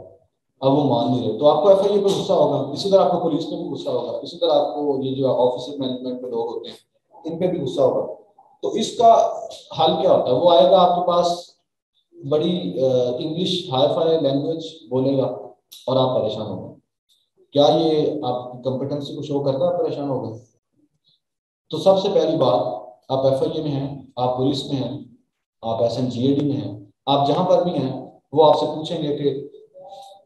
अब वो मान नहीं रहे, तो आपको एफआईए पे गुस्सा होगा। इसी तरह आपको पुलिस पे भी गुस्सा होगा, इसी तरह आपको ये जो ऑफिस मैनेजमेंट में लोग होते हैं इन पे भी गुस्सा होगा। तो इसका हल क्या होता है? वो आएगा आपके पास, बड़ी इंग्लिश हाई फाई लैंग्वेज बोलेगा और आप परेशान होंगे। क्या ये आपकी कॉम्पिटेंसी को शो करता है परेशान होगा? तो सबसे पहली बात, आप एफआईए में हैं, आप पुलिस में हैं, आप एसएमजीएडी में हैं, आप जहां पर भी हैं, वो आपसे पूछेंगे कि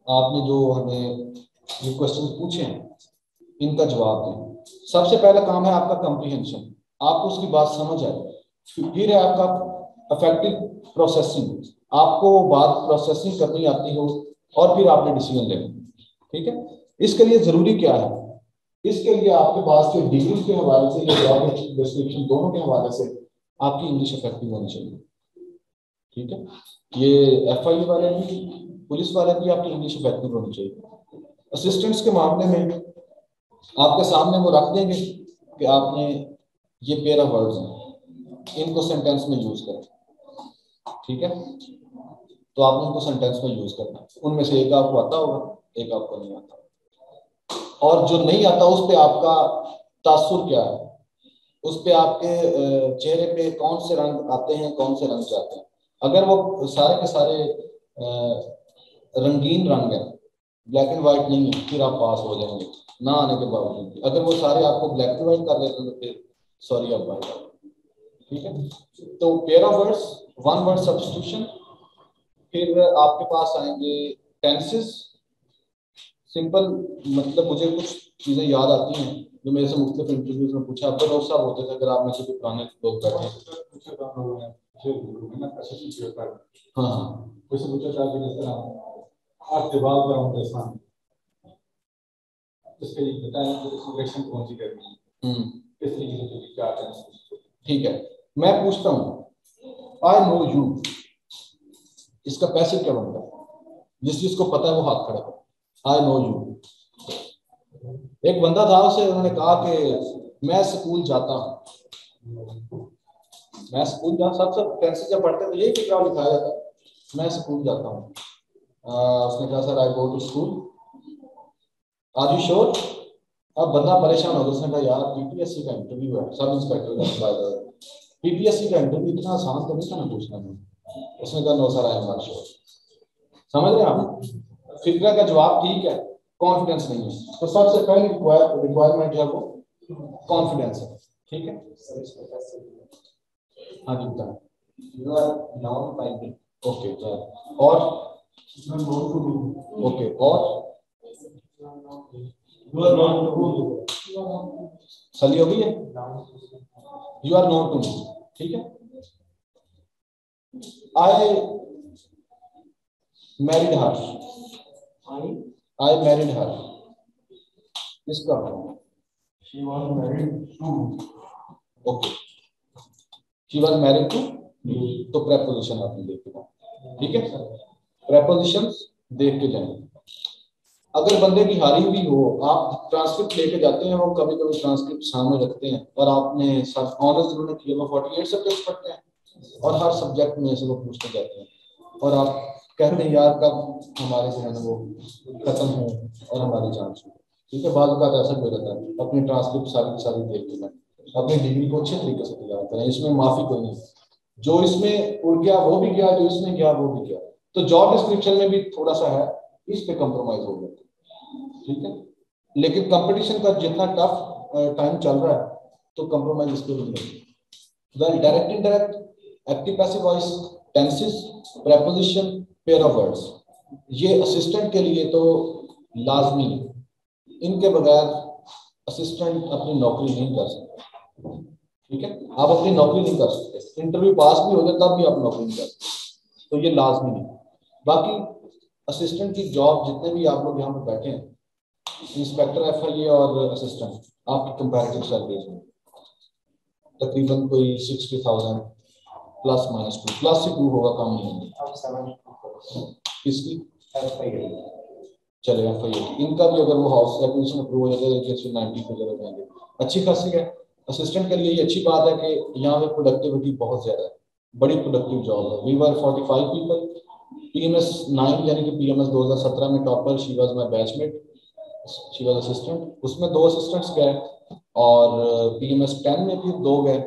आपने जो हमें ये क्वेश्चन पूछे हैं इनका जवाब दें। सबसे पहला काम है आपका कॉम्प्रिहेंशन, आपको उसकी बात समझ आए। फिर है आपका इफेक्टिव प्रोसेसिंग, आपको बात प्रोसेसिंग करनी आती हो, और फिर आपने डिसीजन लेना। ठीक है, इसके लिए जरूरी क्या है? इसके लिए आपके पास जो डिग्री के हवाले से या जॉब डिस्क्रिप्शन दोनों के हवाले से आपकी इंग्लिश इफेक्टिव होनी चाहिए। ठीक है, ये एफआईए वाले भी पुलिस वाले भी आपकी इंग्लिश इफेक्टिव होनी चाहिए। असिस्टेंट्स के मामले में आपके सामने वो रख देंगे कि आपने ये पेयर ऑफ वर्ड्स हैं, इनको सेंटेंस में यूज करें। ठीक है, तो आपने इनको सेंटेंस में यूज करना है। उनमें से एक आपको आता होगा, एक आपको नहीं आता, और जो नहीं आता उस पे आपका तासुर क्या है, उस पे आपके चेहरे पे कौन से रंग आते हैं, कौन से रंग जाते हैं। अगर वो सारे के सारे रंगीन रंग है, ब्लैक एंड व्हाइट नहीं है, फिर आप पास हो जाएंगे ना आने के बावजूद। अगर वो सारे आपको ब्लैक एंड व्हाइट कर लेते हैं तो फिर सॉरी आप बात। ठीक है, तो pair of words, one word substitution, फिर आपके पास आएंगे टेंसेस। सिंपल मतलब मुझे कुछ चीजें याद आती हैं जो मेरे से मुख्तलिफ इंटरव्यूज में पूछा, आपको लोग साहब होते थे, अगर आप में से कोई पुराने लोग बैठे हाँ हाँ कुछ पूछा था कि जिस तरह आप जवाब कराऊं जैसा उसके लिए बताएं कि सिलेक्शन कौन सी करनी है, किस तरीके से क्या करना है। ठीक है, मैं पूछता हूँ आई नो यू, इसका पैसिव क्या बनता है? जिस चीज को पता है वो हाथ खड़ा करे, आई नो यू। एक बंदा था, उसे उन्होंने कहा कि मैं स्कूल जाता हूँ, मैं स्कूल जा, सबसे टेंस जब पढ़ते तो यही क्या लिखा जाता है, मैं स्कूल जाता हूँ। उसने कहा sir I go to school, are you sure? अब बंदा परेशान हो गया, उसने कहा यार पीपीएससी का इंटरव्यू है, सब इंस्पेक्टर का, पीपीएससी का इंटरव्यू इतना आसान तो नहीं था ना पूछना में। उसने कहा no sir I am not sure. समझ रहे हैं आप? फिक्र का जवाब ठीक है, कॉन्फिडेंस नहीं है। तो सबसे पहली रिक्वायरमेंट है वो कॉन्फिडेंस है। ठीक है, हाँ जी बताएं। You are noun by me. Okay, और ओके, और You are not to सली हो गई है? You are known to me, ठीक है। I married her, I married हर, इसका She was married to. Okay, she was married to, तो प्रेपोजिशन आपने देख लिया, ठीक है। प्रेपोजिशन देख के जाएंगे। अगर बंदे की हारी भी हो, आप ट्रांसक्रिप्ट लेके जाते हैं, वो कभी कभी ट्रांसक्रिप्ट सामने रखते हैं और आपने ऑनर्स जिन्होंने किया वो 48 सब्जेक्ट पढ़ते हैं और हर सब्जेक्ट में से वो पूछते जाते हैं और आप कहते हैं यार कब हमारे से है ना वो खत्म हो और हमारी जान छूटे, ठीक है। बाद का ऐसा भी रहता है, अपनी ट्रांसक्रिप्ट सारी देख के अपनी डिग्री को अच्छे तरीके से तैयार करें, इसमें माफी कोई नहीं, जो इसमें उड़ गया वो भी गया, जो इसमें गया वो भी गया। तो जॉब डिस्क्रिप्शन में भी थोड़ा सा है, इस पे कंप्रोमाइज हो गया, ठीक है। लेकिन कंपटीशन का जितना टफ टाइम चल रहा है तो कंप्रोमाइज इस पे भी नहीं। Well, direct indirect, active passive voice, tenses, preposition, pair of words, ये असिस्टेंट के लिए तो लाजमी है, इनके बगैर असिस्टेंट अपनी नौकरी नहीं कर सकते, ठीक है। आप अपनी नौकरी नहीं कर सकते, इंटरव्यू पास भी हो जाए तब भी आप नौकरी नहीं कर सकते, तो ये लाजमी है। बाकी असिस्टेंट की जॉब जितने भी आप लोग यहाँ पर बैठे हैं, इंस्पेक्टर FIA और असिस्टेंट, आपकी कंपैरेटिव सैलरीज में तकरीबन कोई 60,000 प्लस माइनस 2, प्लस से 2 होगा, कम नहीं होगा। किसकी? चलेगा FIA, इनका भी अगर वो हाउस एक्विजिशन अप्रूव हो जाए तो 90 पे चले जाएंगे, अच्छी खासी है। असिस्टेंट के लिए ये अच्छी बात है कि यहाँ पे प्रोडक्टिविटी बहुत ज्यादा है, बड़ी प्रोडक्टिव जॉब है। वी वर 45 पीपल, PMS 9 यानी कि PMS 2017 में topper, she was my batchmate, she was assistant, उसमें 2 असिस्टेंट्स गए और PMS 10 में फिर 2 गए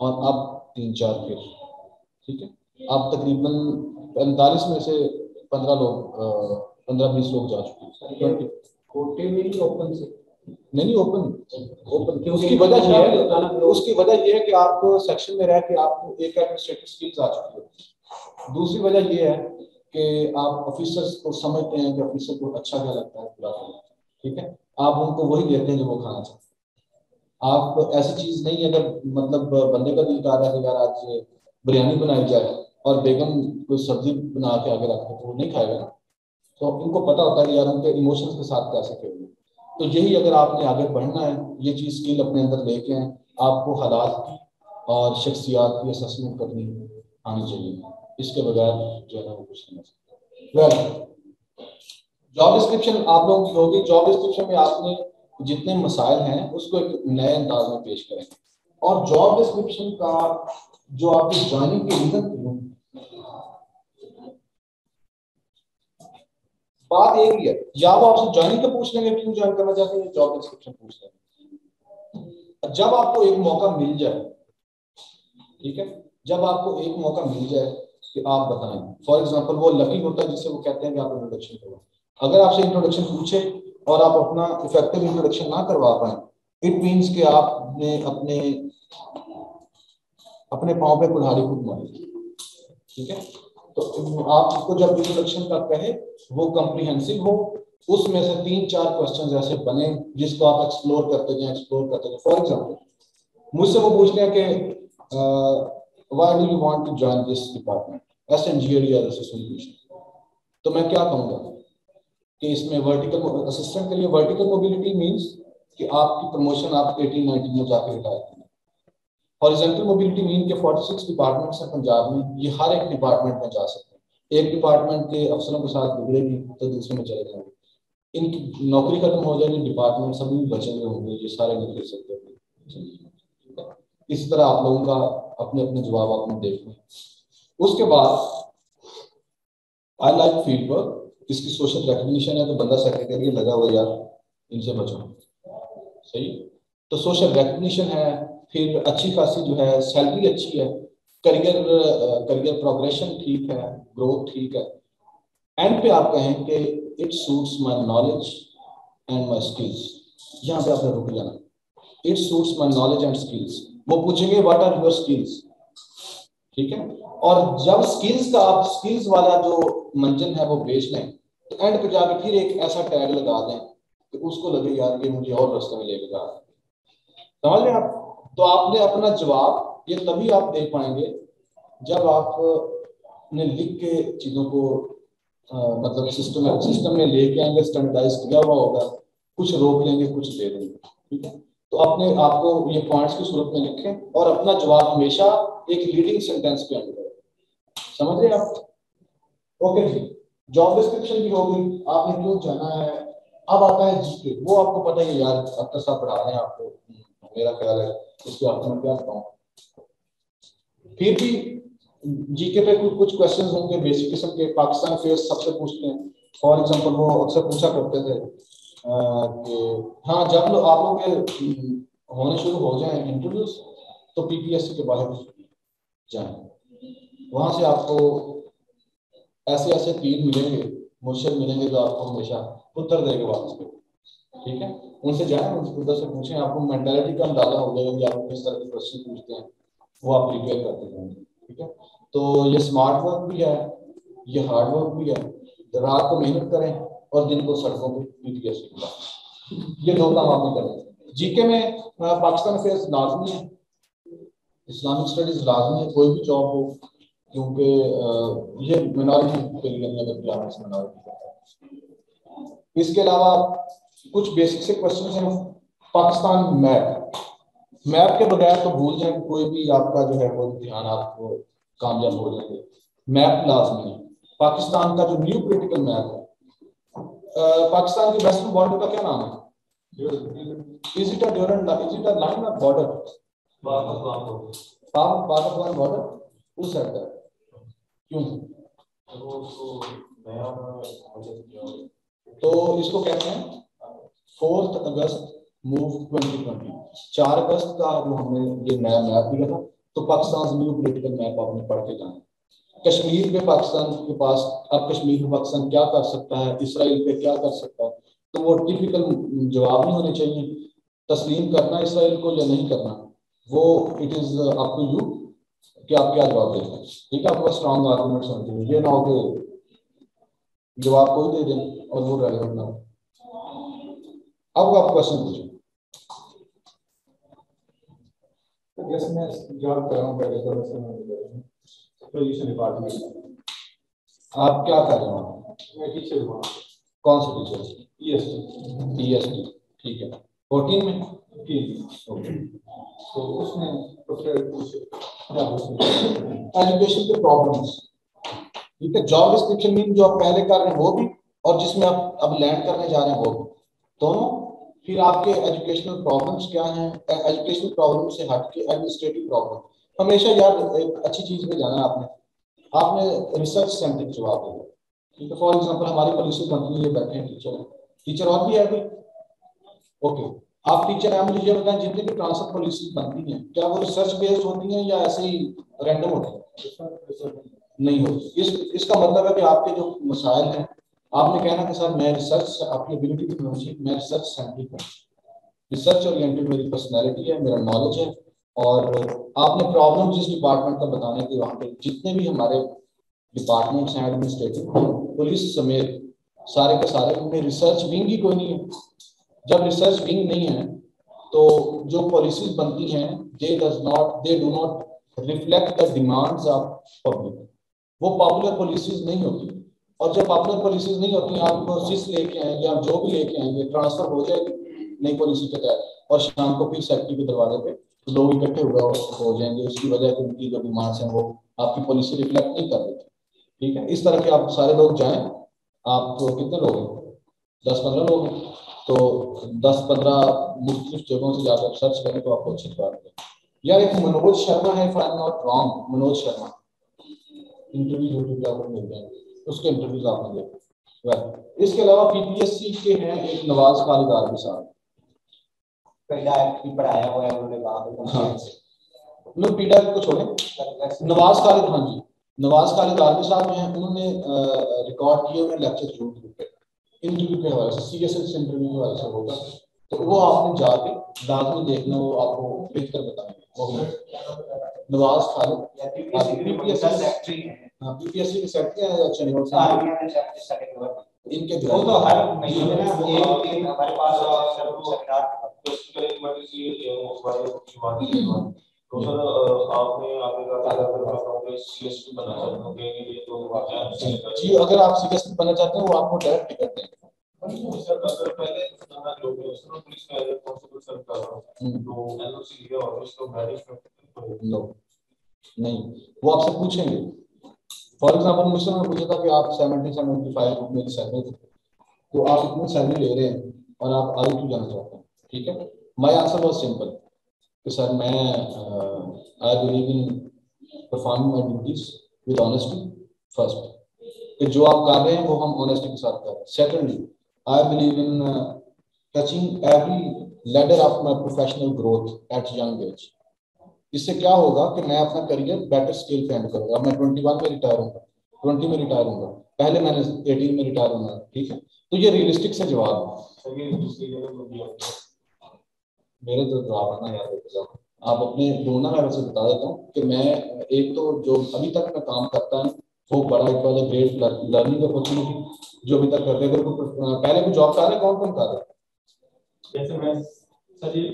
और अब 3-4 फिर, ठीक है। अब तकरीबन 45 में से 15 लोग 15-20 लोग जा चुके हैं। कोटे में ही ओपन से नहीं ओपन उसकी वजह ये है कि आप सेक्शन में रह के आपको एक एडमिनिस्ट्रेटिव स्किल्स आ चुकी है। दूसरी वजह ये है कि आप ऑफिसर्स को समझते हैं कि ऑफिसर को अच्छा क्या लगता है पूरा, ठीक है। आप उनको वही देते हैं जो वो खाना चाहते हैं। आप ऐसी चीज नहीं है, अगर मतलब बंदे का दिल कर रहा है कि यार आज बिरयानी बनाई जाए और बेगम कोई सब्जी बना के आगे रखते तो वो नहीं खाएगा ना, तो इनको पता होता है कि यार उनके इमोशंस के साथ कैसे खेलना। तो यही अगर आपने आगे बढ़ना है, ये चीज स्किल अपने अंदर लेके हैं, आपको हालात की और शख्सियात की असेसमेंट करनी आनी चाहिए, इसके बगैर जो है ना वो कुछ नहीं हो सकता। जॉब डिस्क्रिप्शन आप लोगों की होगी, जॉब डिस्क्रिप्शन में आपने जितने मसाइल हैं उसको एक नए अंदाज में पेश करें और जॉब डिस्क्रिप्शन का जो आपकी ज्वाइनिंग की रीजन थी, बात एक ही है, या वो आपसे ज्वाइनिंग का पूछ लेंगे क्यों ज्वाइन करना चाहते हैं, जॉब डिस्क्रिप्शन पूछ लेंगे। जब आपको एक मौका मिल जाए, ठीक है, जब आपको एक मौका मिल जाए कि आप बताएं, फॉर एग्जांपल वो लकी होता है जिससे वो कहते हैं कि आप इंट्रोडक्शन करो। अगर आपसे इंट्रोडक्शन पूछे और आप अपना इफेक्टिव इंट्रोडक्शन ना करवा पाए, इट मीन्स कि आपने अपने पांव पे कुल्हाड़ी खुद मारी, ठीक है। तो आपको जब इंट्रोडक्शन का कहे वो कॉम्प्रिहेंसिव हो, उसमें से 3-4 क्वेश्चन ऐसे बने जिसको आप एक्सप्लोर करते जाएं। फॉर एग्जांपल मुझसे वो पूछते हैं कि why do you want to join this department as an GAD या असिस्टेंट, तो मैं क्या कहूँगा कि इसमें वर्टिकल असिस्टेंट के लिए वर्टिकल मोबिलिटी मींस कि आपकी प्रमोशन आप 18-19 में जाकर रिटायर करें। हॉरिजॉन्टल मोबिलिटी मीन के 46 डिपार्टमेंट्स हैं पंजाब में, ये हर एक डिपार्टमेंट में जा सकते हैं। एक डिपार्टमेंट के अफसरों के साथ बिगड़ेगी तो दूसरे में चले जाएंगे, इनकी नौकरी खत्म हो जाएगी, डिपार्टमेंट सभी बचे हुए होंगे, ये सारे नहीं दे सकते। इस तरह आप लोगों का अपने अपने जवाब आपने देखने। उसके बाद आई लाइक फील्ड वर्क, इसकी सोशल रिकॉग्निशन है, तो बंदा सेक्रेटरी लगा हुआ यार इनसे बचो, सही। तो सोशल रिकॉग्निशन है, फिर अच्छी खासी जो है सैलरी अच्छी है, करियर प्रोग्रेशन ठीक है, ग्रोथ ठीक है। एंड पे आप कहें कि it suits my knowledge and my skills, यहाँ पे आपने रुक जाना, it suits my knowledge and skills. वो पूछेंगे व्हाट आर योर स्किल्स, ठीक है। और जब स्किल्स का आप स्किल्स वाला जो मंजन है वो बेच लें, तो एंड पे जाके फिर एक ऐसा टैग लगा दें कि उसको लगे यार ये मुझे और रास्ते में लेके जा रहा है, समझ रहे आप। तो आपने अपना जवाब ये तभी आप दे पाएंगे जब आपने लिख के चीजों को मतलब सिस्टम में लेके आएंगे, स्टैंडर्डाइज किया हुआ होगा, कुछ रोक लेंगे कुछ दे देंगे, ठीक है। तो अपने आपको ये पॉइंट्स की सूरत में लिखें और अपना जवाब हमेशा एक लीडिंग सेंटेंस पे एंड करें, समझ रहे आप? ओके जी, जॉब डिस्क्रिप्शन भी होगी, आपने क्यों जाना है। अब आता है जीके, वो आपको पता है यार अख्तर साहब पढ़ा रहे हैं आपको, मेरा ख्याल है इसके आपको मैं क्या बताऊं। फिर भी जीके पे कुछ क्वेश्चंस होंगे बेसिक किस्म के, पाकिस्तान अफेयर्स सबसे पूछते हैं। फॉर एग्जांपल वो अक्सर पूछा करते थे कि हाँ जब आप लोग के होने शुरू हो जाए इंटरव्यूज तो पीपीएससी के बाहर जाएं, वहां से आपको ऐसे ऐसे तीर मिलेंगे, मुर्शिद मिलेंगे जो आपको हमेशा उत्तर देंगे वापस पे, ठीक है। उनसे जाएं, उधर से पूछें, आपको मेंटालिटी का अंदाजा हो जाएगा कि आपको किस तरह के क्वेश्चन पूछते हैं, वो आप प्रिपेयर करते जाएंगे, ठीक है। तो ये स्मार्ट वर्क भी है, ये हार्ड वर्क भी है, रात को मेहनत करें और दिन को सड़कों पे पीपीएससी के, ये दो काम आपने करने। जीके में पाकिस्तान अफेयर्स लाजमी है, इस्लामिक स्टडीज लाजमी है, कोई भी जॉब हो, क्योंकि ये मिनॉरिटी के लिए अगर क्लास मिनॉरिटी करता है। इसके अलावा कुछ बेसिक से क्वेश्चन हैं। पाकिस्तान मैप के बगैर तो भूल जाए कोई भी आपका जो है वो ध्यान, आपको कामयाब हो जाएंगे। मैप लाजमी है। पाकिस्तान का जो न्यू पॉलिटिकल मैप है, पाकिस्तान के वेस्टर्न बॉर्डर का क्या नाम है? Is it a Durand, is it a line of border? Pakistan border उस साइड है, क्यों? तो इसको कहते हैं 4 अगस्त मूव 2020। 4 अगस्त का जो हमने ये नया मैप दिया था, तो पाकिस्तान न्यू पॉलिटिकल मैप आपने पढ़ के जाना। कश्मीर पे पाकिस्तान के पास, अब कश्मीर में पाकिस्तान क्या कर सकता है, इसराइल पे क्या कर सकता है, तो वो टिपिकल जवाब नहीं होने चाहिए। तस्लीम करना इसराइल को या नहीं करना, वो it is up to you कि आप क्या जवाब देते हैं, ठीक है। आपको स्ट्रॉन्ग आर्गुमेंट्स होने चाहिए, ये ना हो कि जवाब कोई दे दें और वो रेलेवेंट ना हो। अब आप क्वेश्चन पूछें। जैसे मैं जॉब कर रहा हूँ पहले पोजीशन डिपार्टमेंट, आप क्या कर रहे हो? मैं टीचर हूँ। कौन सा टीचर? ईएसटी, ठीक है। 14 में ओके। तो उसमें प्रोफेसर पूछे एजुकेशन के प्रॉब्लम्स, ठीक है। जॉब डिस्क्रिप्शन मीन जो आप पहले कर रहे हैं वो भी, और जिसमें आप अब लैंड करने जा रहे हैं वो भी, दोनों। फिर आपके एजुकेशनल प्रॉब्लम्स क्या हैं, एजुकेशनल प्रॉब्लम से हट के एडमिनिस्ट्रेटिव प्रॉब्लम। हमेशा यार एक अच्छी चीज में जाना है आपने रिसर्च सेंटर जवाब देना, ठीक है। फॉर एग्जांपल हमारी पॉलिसी कंपनी में बैठे हैं टीचर और भी है कोई? ओके, आप टीचर हैं, मुझे ये बताएं जितनी भी ट्रांसफर पॉलिसी बनती हैं क्या वो रिसर्च बेस्ड होती हैं या ऐसे ही रैंडम होती हैं? नहीं होती। इसका मतलब है कि आपके जो मसाइल हैं, आपने कहना कि सर मैं रिसर्च, आपकी एबिलिटी की समझिए, मैं रिसर्च सेंट्रिक हूँ, रिसर्च ओरिएंटेड मेरी पर्सनैलिटी है, मेरा नॉलेज है, और आपने प्रॉब्लम जिस डिपार्टमेंट का बताने के वहाँ पे जितने भी हमारे डिपार्टमेंट्स हैं एडमिनिस्ट्रेटिव पुलिस समेत सारे के सारे, उनमें रिसर्च विंग ही कोई नहीं है। जब रिसर्च विंग नहीं है तो जो पॉलिसीज बनती हैं they do not reflect the demands of public, वो पॉपुलर पॉलिसीज नहीं होती। और जब पॉपुलर पॉलिसीज नहीं होती, आप सिस लेके आएंगे, आप जो भी लेके आएंगे ट्रांसफर हो जाएगी नई पॉलिसी के तहत, और शाम को फिर सेक्रेटरी के दरवाजे पे लोग इकट्ठे हो जाएंगे। उसकी वजह से उनकी जो डिमांड्स हैं वो आपकी पॉलिसी रिफ्लेक्ट नहीं कर देती, ठीक है। इस तरह के आप सारे लोग जाएं, आप कितने लोग हैं? 10-15 लोग हैं, तो 10-15 मुख्तलिफ जगहों से जाकर सर्च करें तो आपको अच्छी बात है। यार एक मनोज शर्मा है, if I am not wrong, Manoj Sharma, interview YouTube पे आपको मिल जाएंगे, उसके इंटरव्यूज आपने देखे। इसके अलावा पीपीएससी के हैं एक नवाज खालिद आर्मी साहब, पढ़ाया हुआ है उन्होंने हाँ, लोग पीडा को छोड़े, नवाज खालिद, हाँ जी, नवाज खालिद आर्मी साहब जो हैं उन्होंने रिकॉर्ड किए हुए लेक्चर यूट्यूब पे इंटरव्यू के हवाले से, सीएसएस इंटरव्यू के हवाले से होगा, तो वो आपने जाके लाजमी देखना, वो आपको बेहतर बताएंगे। नवाज खालिद पीपीएससी के सेक्रेटरी हैं, चनियोल साहब इनके वो तो हर महीने ना एक दिन हमारे पास सेमिनार की उस बारे में की बात की तो सर आपने आपने कहा था सीएसपी बनना चाहते हो ये तो वाकया जी, अगर आप सीएसपी बनना चाहते हैं वो आपको डायरेक्ट टिकट देंगे। सर अगर पहले जो भी है पुलिस में एज ए कांस्टेबल सर्व कर रहा हूं तो एनओसी लिया और उसको मैनेज नो नहीं, वो आपसे पूछेंगे। फॉर एग्जांपल मुझसे उन्होंने पूछा था कि आप 70-75 में सैलरी थे, तो आप इतनी सैलरी ले रहे हैं और आप आगे क्यों जाना चाहते हैं? ठीक है, माय आंसर वाज सिंपल कि सर मैं I believe in performing my duties with honesty first, कि जो आप कर रहे हैं वो हम ऑनेस्टी के साथ कर रहे हैं। Secondly, I believe in touching every ladder of my professional growth at young age. इससे क्या होगा कि मैं अपना करियर बेटर स्केल पे एंड करूंगा। मैं 21 में रिटायर होऊंगा, 20 में रिटायर होऊंगा, पहले मैंने 18 में रिटायर होना। ठीक है, तो ये रियलिस्टिक से जवाब है। मेरे तो जवाब है ना यार, आप अपने ढूंढना, मैं वैसे बता देता हूँ कि मैं एक तो जो अभी तक मैं काम करता हूँ वो बड़ा एक वाला ग्रेट लर्निंग अपॉर्चुनिटी जो अभी तक कर रहे हैं। पहले कोई जॉब कर रहे हैं, कौन कौन कर रहे हैं? जैसे मैं सर ये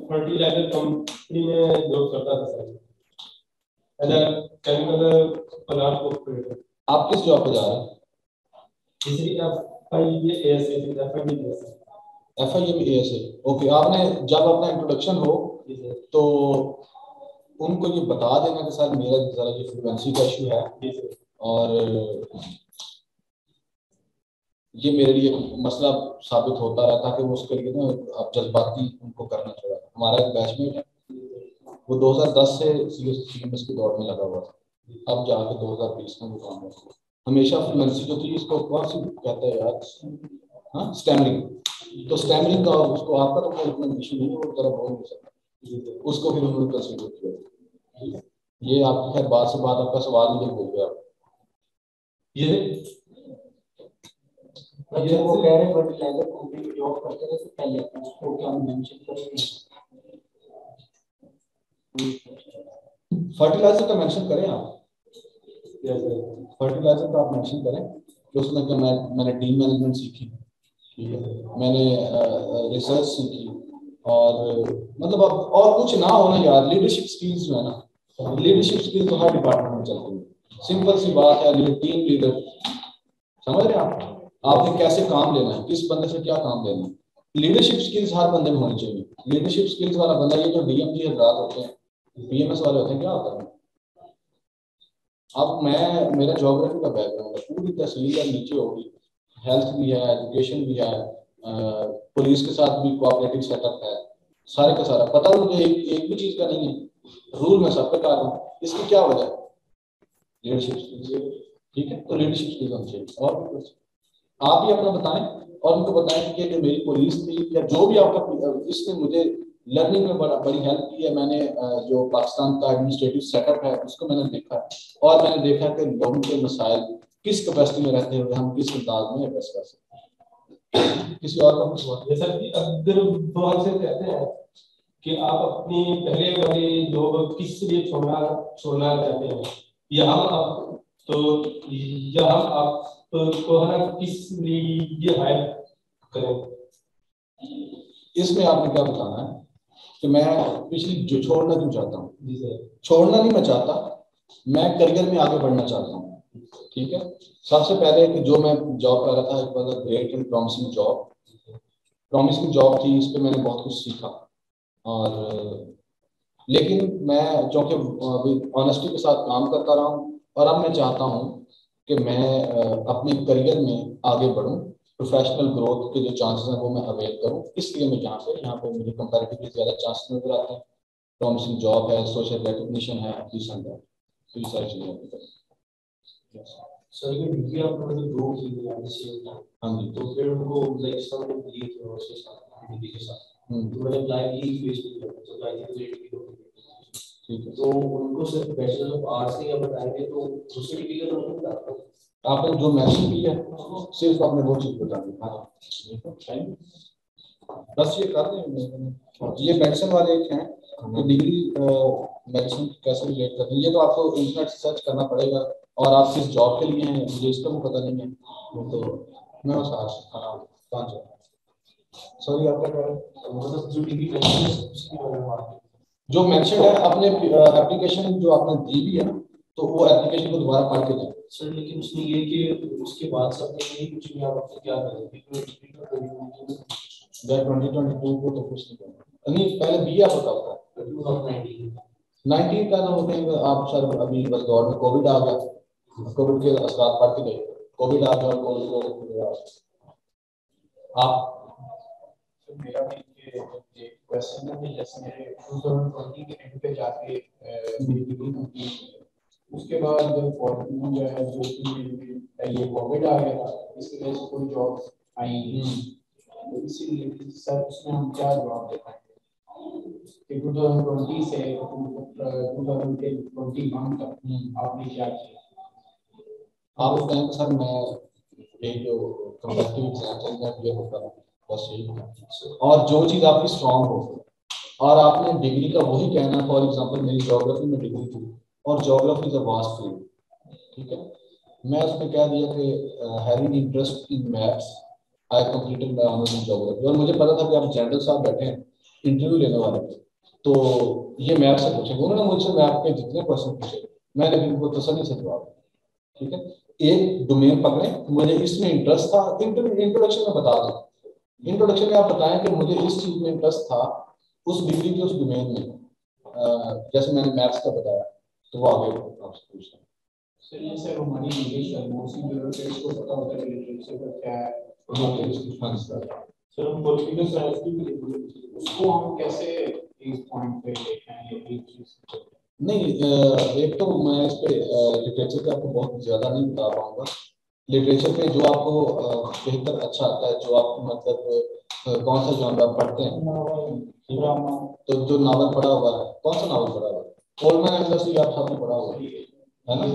फर्टिलाइजर कंपनी में जॉब करता था sir, as a chemical plant operator. आप किस जॉब पे जा रहे हैं? इसलिए आप ये एएसए FIM ASA। ओके, आपने जब अपना इंट्रोडक्शन हो तो उनको ये बता देना कि सर मेरा जरा ये फ्रीक्वेंसी का इशू है और ये मेरे लिए मसला साबित होता रहा, ताकि वो उसके लिए ना आप जज्बाती उनको करना चाहिए। हमारा एक बैचमेट है, वो 2010 से CMS की दौड़ में लगा हुआ था, अब जाके 2020 में वो काम है। हमेशा फ्रीक्वेंसी जो थी, इसको कौन सी कहता है यार, हाँ, स्टैमरिंग। तो स्टैमरिंग का उसको आपका तो कोई इतना इशू नहीं है, वो जरा बोल नहीं सकता, उसको फिर उन्होंने कंसिडर किया। ये आपकी खैर बात से बात आपका सवाल मुझे भूल गया। ये वो कह रहे फर्टिलाइजर कंपनी में जॉब करते थे पहले, उसको क्या मेंशन करेंगे? फर्टिलाइजर का मेंशन करें आप, फर्टिलाइजर का आप मेंशन करें कि उसमें क्या मैंने टीम मैनेजमेंट सीखी, ठीक है, मैंने रिसर्च सीखी, और मतलब अब और कुछ ना होना यार, लीडरशिप स्किल्स जो है ना, लीडरशिप स्किल्स तो हर डिपार्टमेंट में चलती है। सिंपल सी बात है, टीम लीडर, समझ रहे हैं आप? आपने कैसे काम लेना है, किस बंदे से क्या काम लेना है, लीडरशिप स्किल्स हर बंदे में होनी चाहिए। लीडरशिप स्किल्स वाला बंदा, ये जो DMG हजरात होते हैं, PMS वाले होते हैं, क्या होता है? अब मेरा ज्योग्राफी का बैकग्राउंड है, पूरी तहसील है नीचे होगी, हेल्थ भी है, एजुकेशन भी है, पुलिस के साथ भी कोऑपरेटिव सेटअप है, सारे का सारा पता मुझे, एक भी चीज का नहीं है, रूल मैं सब पे कर रहा हूँ। इसकी क्या वजह है? Leadership skills. ठीक है, तो लीडरशिप स्किल्स होनी चाहिए। और भी कुछ आप ही अपना बताएं और उनको बताएं कि जो मेरी पुलिस थी या जो भी आपका, इसने मुझे लर्निंग में बड़ी हेल्प की है। मैंने जो पाकिस्तान का एडमिनिस्ट्रेटिव सेटअप है उसको मैंने देखा, और मैंने देखा कि लोगों के मसाइल किस कैपेसिटी में रहते हुए हम किस अंदाज में एड्रेस कर सकते हैं। किसी और का कुछ बात? जैसा कि अगर बहुत से कहते हैं कि आप अपनी पहले वाली जॉब किस लिए छोड़ना चाहते हैं, या हम आप तो हमारा किस लिए हायर करें? इसमें आपने क्या बताना है कि मैं पिछली जो छोड़ना क्यों चाहता हूँ? छोड़ना नहीं मैं चाहता, मैं करियर में आगे बढ़ना चाहता हूँ। ठीक है, सबसे पहले कि जो मैं जॉब कर रहा था, it was a great and promising job थी, इस पे मैंने बहुत कुछ सीखा, और लेकिन मैं जो कि ऑनेस्टी के साथ काम करता रहा हूँ, और अब मैं चाहता हूँ कि मैं अपने करियर में आगे बढ़ूँ, प्रोफेशनल ग्रोथ के जो चांसेस हैं वो मैं अवेल करूँ। इसलिए मैं यहाँ पे मुझे कंपैरेटिवली ज़्यादा चांसेस नजर आते हैं। प्रॉमिसिंग जॉब है, सोशल रिकॉग्निशन है, तो ये सारी चीज़ें। सर ये डिग्री आपको मतलब दो की है, हाँ जी, तो फिर उनको लाइक सब दिए थे और उसके साथ डिग्री के साथ तो मैंने अप्लाई की फेसबुक पे, तो अप्लाई की ठीक है, तो उनको सिर्फ बैचलर ऑफ आर्ट्स नहीं बताएंगे, तो दूसरी डिग्री का तो नहीं बताता। आपने जो मेंशन किया है सिर्फ आपने वो चीज़ बता दी, बस ये कर दें। ये मेडिसिन वाले एक हैं कि डिग्री मेडिसिन कैसे रिलेट करते हैं, ये तो आपको इंटरनेट से सर्च करना पड़ेगा, और आप किस जॉब के लिए हैं मुझे इसका भी पता नहीं है, तो मैं उस आज सॉरी आप क्या कह रहे हैं? मतलब जो डिग्री मेंशन है उसकी वाला मार्क जो मेंशन है अपने एप्लीकेशन जो आपने दी भी है ना, तो वो एप्लीकेशन को दोबारा पढ़ के दें सर। लेकिन उसमें ये कि उसके बाद सब नहीं कुछ नहीं, आप आपको क्या करेंगे या 2022 को तो कुछ नहीं करना, नहीं पहले बीए आप बताओ 19 का ना होते हैं आप सर। अभी बस दौर में कोविड आ गया, कोविड के असरात पढ़ के गए, कोविड आ गया, कोविड आप मेरा भी ये क्वेश्चन है कि जैसे मेरे 2020 के एंड पे जाके डिग्री कंप्लीट की, उसके बाद फॉर्चून जो है जो कि ये कोविड आ गया था, इसकी वजह से कोई जॉब आई नहीं, तो इसीलिए सर उसमें हम क्या जवाब दे पाएंगे कि 2020 से 2021 तक आपने क्या किया? आप उस टाइम सर मैं एक जो कम्पिटिटिव एग्जाम चल रहा है होता है बस यही, और जो चीज़ आपकी स्ट्रांग हो और आपने डिग्री का वही कहना है। फॉर एग्जांपल मेरी ज्योग्राफी में डिग्री थी और geography is a vast field, ठीक है। मैं उसमें कह दिया कि having interest in maths I completed my honours in geography, और मुझे पता था कि आप जनरल साहब बैठे हैं इंटरव्यू लेने वाले थे, तो ये मैथ से पूछेंगे। उन्होंने मुझसे मैथ के जितने क्वेश्चन पूछे मैंने उनको तसल्ली से जवाब, ठीक है। एक डोमेन पकड़े, मुझे इसमें इंटरेस्ट था, इंट्रोडक्शन में बता दें, इंट्रोडक्शन में आप बताएं कि मुझे इस चीज में इंटरेस्ट था उस डिग्री के उस डोमेन में, जैसे मैंने मैथ्स का बताया, तो वो आगे आपसे पूछना। सर ये सर हमारी इंग्लिश है, मोस्टली ब्यूरोक्रेट्स को पता होता है लिटरेचर का क्या है, सर हम पॉलिटिकल साइंस की उसको हम कैसे इस पॉइंट पे देखें ये एक चीज? नहीं, एक तो मैं इस पे लिटरेचर पे आपको बहुत ज़्यादा नहीं बता पाऊंगा। लिटरेचर पे जो आपको बेहतर अच्छा आता है, जो आप मतलब कौन सा जॉनर पढ़ते हैं, तो जो नावल पढ़ा हुआ है, कौन सा नावल पढ़ा हुआ है? ओल्ड मैन एंड द सी आप सबने पढ़ा हुआ है ना?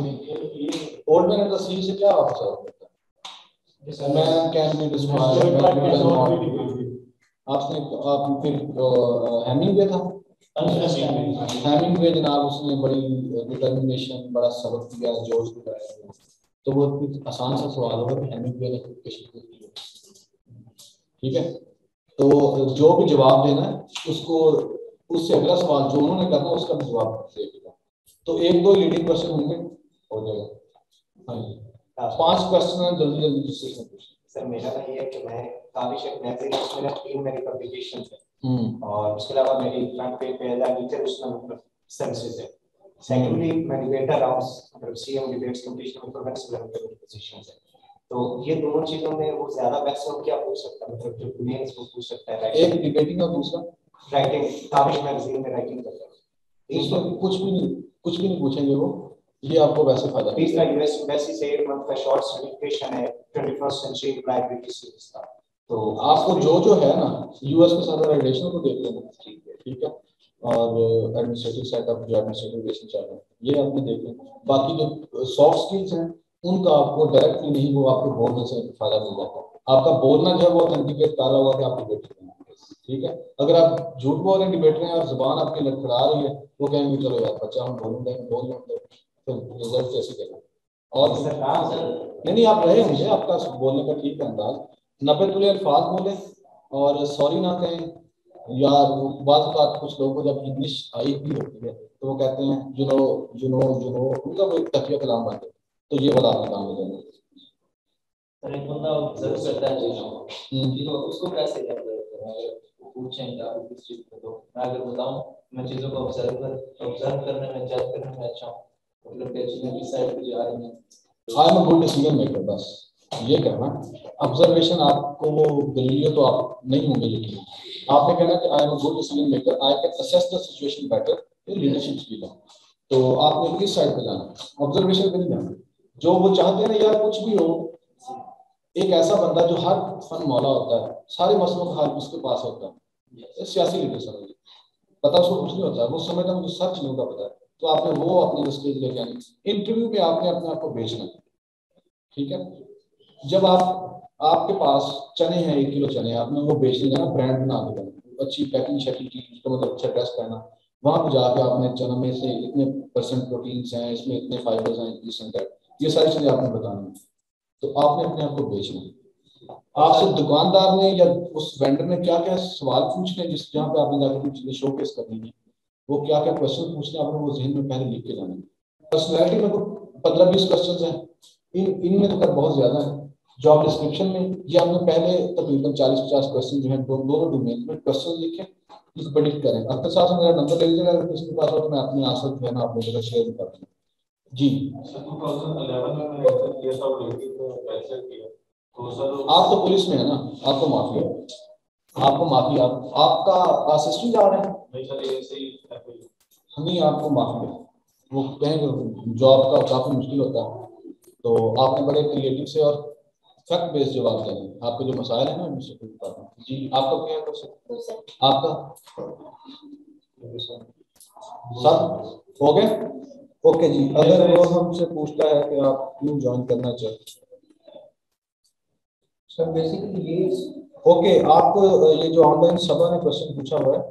ओल्ड मैन एंड द सी से क्या आप सवाल करते हैं? मैन कैन बी डिस्ट्रॉयड, आपने आप फिर हेमिंगवे था, हेमिंगवे जनाब, उसने बड़ी डिटर्मिनेशन, बड़ा सबक दिया, जोश दिलाया, तो वो आसान सा सवाल होगा कि हेमिंगवे ने खुद कशी की, ठीक है। तो जो भी जवाब देना है उसको, उससे अगला सवाल जो उन्होंने करना है उसका भी जवाब देगा। तो एक दो लीडिंग क्वेश्चन होंगे, हो जाएगा। हाँ जी, 5 क्वेश्चन है, जल्दी जल्दी डिस्कशन पूछिए। सर मेरा तो ये है कि मैं काफी शेयर मैगजीन में 3 मेरी पब्लिकेशंस है, और उसके अलावा मेरी फ्रंट पेज पे एज एडिटर उसमें मतलब सर्विसेज है। सेकेंडली मैं डिबेटर राउंड्स मतलब सीएम डिबेट्स कंपटीशन में प्रोफेसर लेवल पे पोजीशंस है, तो ये दोनों चीजों में वो ज्यादा मैक्सिमम क्या पूछ सकता है, मतलब जो मेंस वो पूछ सकता है, एक डिबेटिंग और दूसरा राइटिंग, काफी मैगजीन में राइटिंग कर रहा है, इसमें कुछ भी नहीं पूछेंगे वो, ये आपको वैसे फायदा। तीसरा यूएस एम्बेसी से 1 मंथ का शॉर्ट सर्टिफिकेशन है 21st सेंचुरी लाइब्रेरी सीरीज का, तो आपको जो है ना यूएस के साथ रिलेशन को देख लेना, ठीक है, और एडमिनिस्ट्रेटिव सेटअप जो एडमिनिस्ट्रेटिव रिलेशन चल रहा है ये आपने देख लेना। बाकी जो सॉफ्ट स्किल्स हैं उनका आपको डायरेक्टली नहीं, वो आपको बोलने से फायदा मिल जाता है। आपका बोलना जो है वो ऑथेंटिकेट कर रहा होगा कि आप डिबेट कर रहे हैं, ठीक है। अगर आप झूठ बोल रहे हैं डिबेट में और जुबान आपकी लड़खड़ा रही है, वो कहेंगे चलो यार बच्चा हम बोलूंगा बोल लेंगे, फिर रिजल्ट कैसे करेंगे। और नहीं आप रहे होंगे, आपका बोलने का ठीक है अंदाज, 90 तुले अल्फाज बोले और सॉरी ना कहें, या बात कुछ लोगों को जब इंग्लिश आई भी होती है तो वो कहते हैं यू नो उनका वो तकिया कलाम बनते, तो ये वाला आपने काम हो जाएगा। सर एक बंदा ऑब्जर्व करता है चीजों को, उसको कैसे करता है? पूछें क्या किस चीज को, तो मैं अगर बताऊं मैं चीजों को ऑब्जर्व करने में, जज करने में अच्छा हूं, मतलब कि चीजें किस साइड पे जा रही हैं, I am a good decision maker, बस ये कहना। ऑब्जर्वेशन आपको वो गैलीलियो तो आप नहीं होंगे, लेकिन आपने कहना कि I am a good decision maker, I can assess the situation better in leadership skill, तो आपने किस साइड पे जाना, ऑब्जर्वेशन पे नहीं जाना। जो वो चाहते हैं ना यार कुछ भी हो, एक ऐसा बंदा जो हर फन मौला होता है, सारे मसलों का हल उसके पास होता है, सियासी लीडर समझिए, पता उसको कुछ नहीं होता है, वो समझता मुझे सब चीजों का पता है, तो आपने वो अपने स्टेज लेके आनी। इंटरव्यू में आपने अपने आप को बेचना, ठीक है। जब आपके पास चने हैं, 1 किलो चने, आपने वो बेचने जाना, ब्रांड बना के देना, अच्छी पैकिंग शैकिंग की, उसको मतलब अच्छा ड्रेस पहना, वहां पर जाके आपने चनों में से इतने % प्रोटीन्स हैं, इसमें इतने फाइबर्स हैं, ये सारी चीजें आपने बतानी, तो आपने अपने आप को बेचना। आपसे दुकानदार ने या उस वेंडर ने क्या क्या सवाल पूछने जिस जहाँ पे आपने जाकर कुछ शोकेस करनी है, वो क्या क्या क्वेश्चन पूछने आपने वो जहन में पहले लिख के जाना है। पर्सनैलिटी में 15-20 क्वेश्चन हैं, इनमें तो खैर बहुत ज्यादा है। जॉब डिस्क्रिप्शन में ये आपने पहले तकरीबन 40-50 क्वेश्चन जो है दोनों डोमेन में क्वेश्चन लिखे, इसको प्रेडिक्ट करें। आपके साथ मेरा नंबर ले लीजिएगा, अगर किसी के पास हो तो मैं अपने आंसर जो है ना आपको जगह शेयर कर दूँ। जी 2011 में मैंने ऐसा किया था और लड़की को कैंसिल किया, तो सर आप तो पुलिस में है ना, आपको माफी है, आपको माफी। आपका असिस्टेंट जा रहे हैं? नहीं सर, ऐसे ही नहीं, आपको माफी है। वो कहें जॉब का काफी मुश्किल होता है, तो आपने बड़े क्रिएटिव से और फैक्ट बेस्ड जवाब देने। आपके जो मसाइल हैं ना मुझसे पूछ पाता हूँ। जी आपका क्या है क्वेश्चन? आपका सब हो गए? ओके जी, अगर वो हमसे पूछता है कि आप क्यों ज्वाइन करना चाहते हैं सर बेसिकली ये ओके, आपको ये जो ऑनलाइन सभा ने क्वेश्चन पूछा हुआ है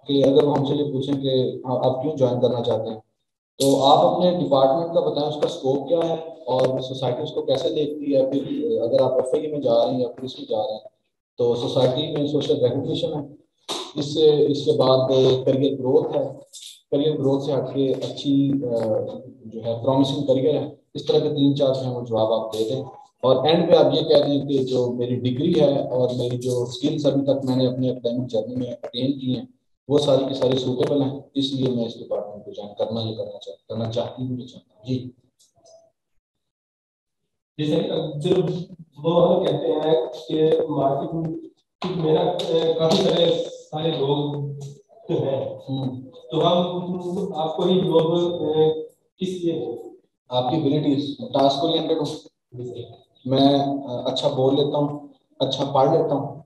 कि अगर वो हमसे ये पूछें कि आप क्यों ज्वाइन करना चाहते हैं, तो आप अपने डिपार्टमेंट का बताएं, उसका स्कोप क्या है और सोसाइटी उसको कैसे देखती है। फिर अगर आप एफआई में जा रहे हैं या फिर इसमें जा रहे हैं, तो सोसाइटी में सोशल रिकग्निशन है, इससे इसके बाद करियर ग्रोथ है, करियर ग्रोथ से हटके अच्छी जो है प्रॉमिसिंग करियर है। इस तरह के 3-4 जो है वो जवाब आप दे दें, और एंड पे आप ये कह दें कि जो मेरी डिग्री है और मेरी जो स्किल्स अभी तक मैंने अपने एकेडमिक जर्नी में अटेन की हैं वो सारी की सारी सूटेबल हैं, इसलिए मैं इस डिपार्टमेंट को ज्वाइन करना चाहती हूँ। जी जैसे जो वो हम कहते हैं कि मार्केट में मेरा काफी सारे लोग जो हैं, तो हम आपको ही जॉब किस लिए आपकी एबिलिटीज टास्क ओरिएंटेड हो, मैं अच्छा बोल लेता हूँ, अच्छा पढ़ लेता हूँ,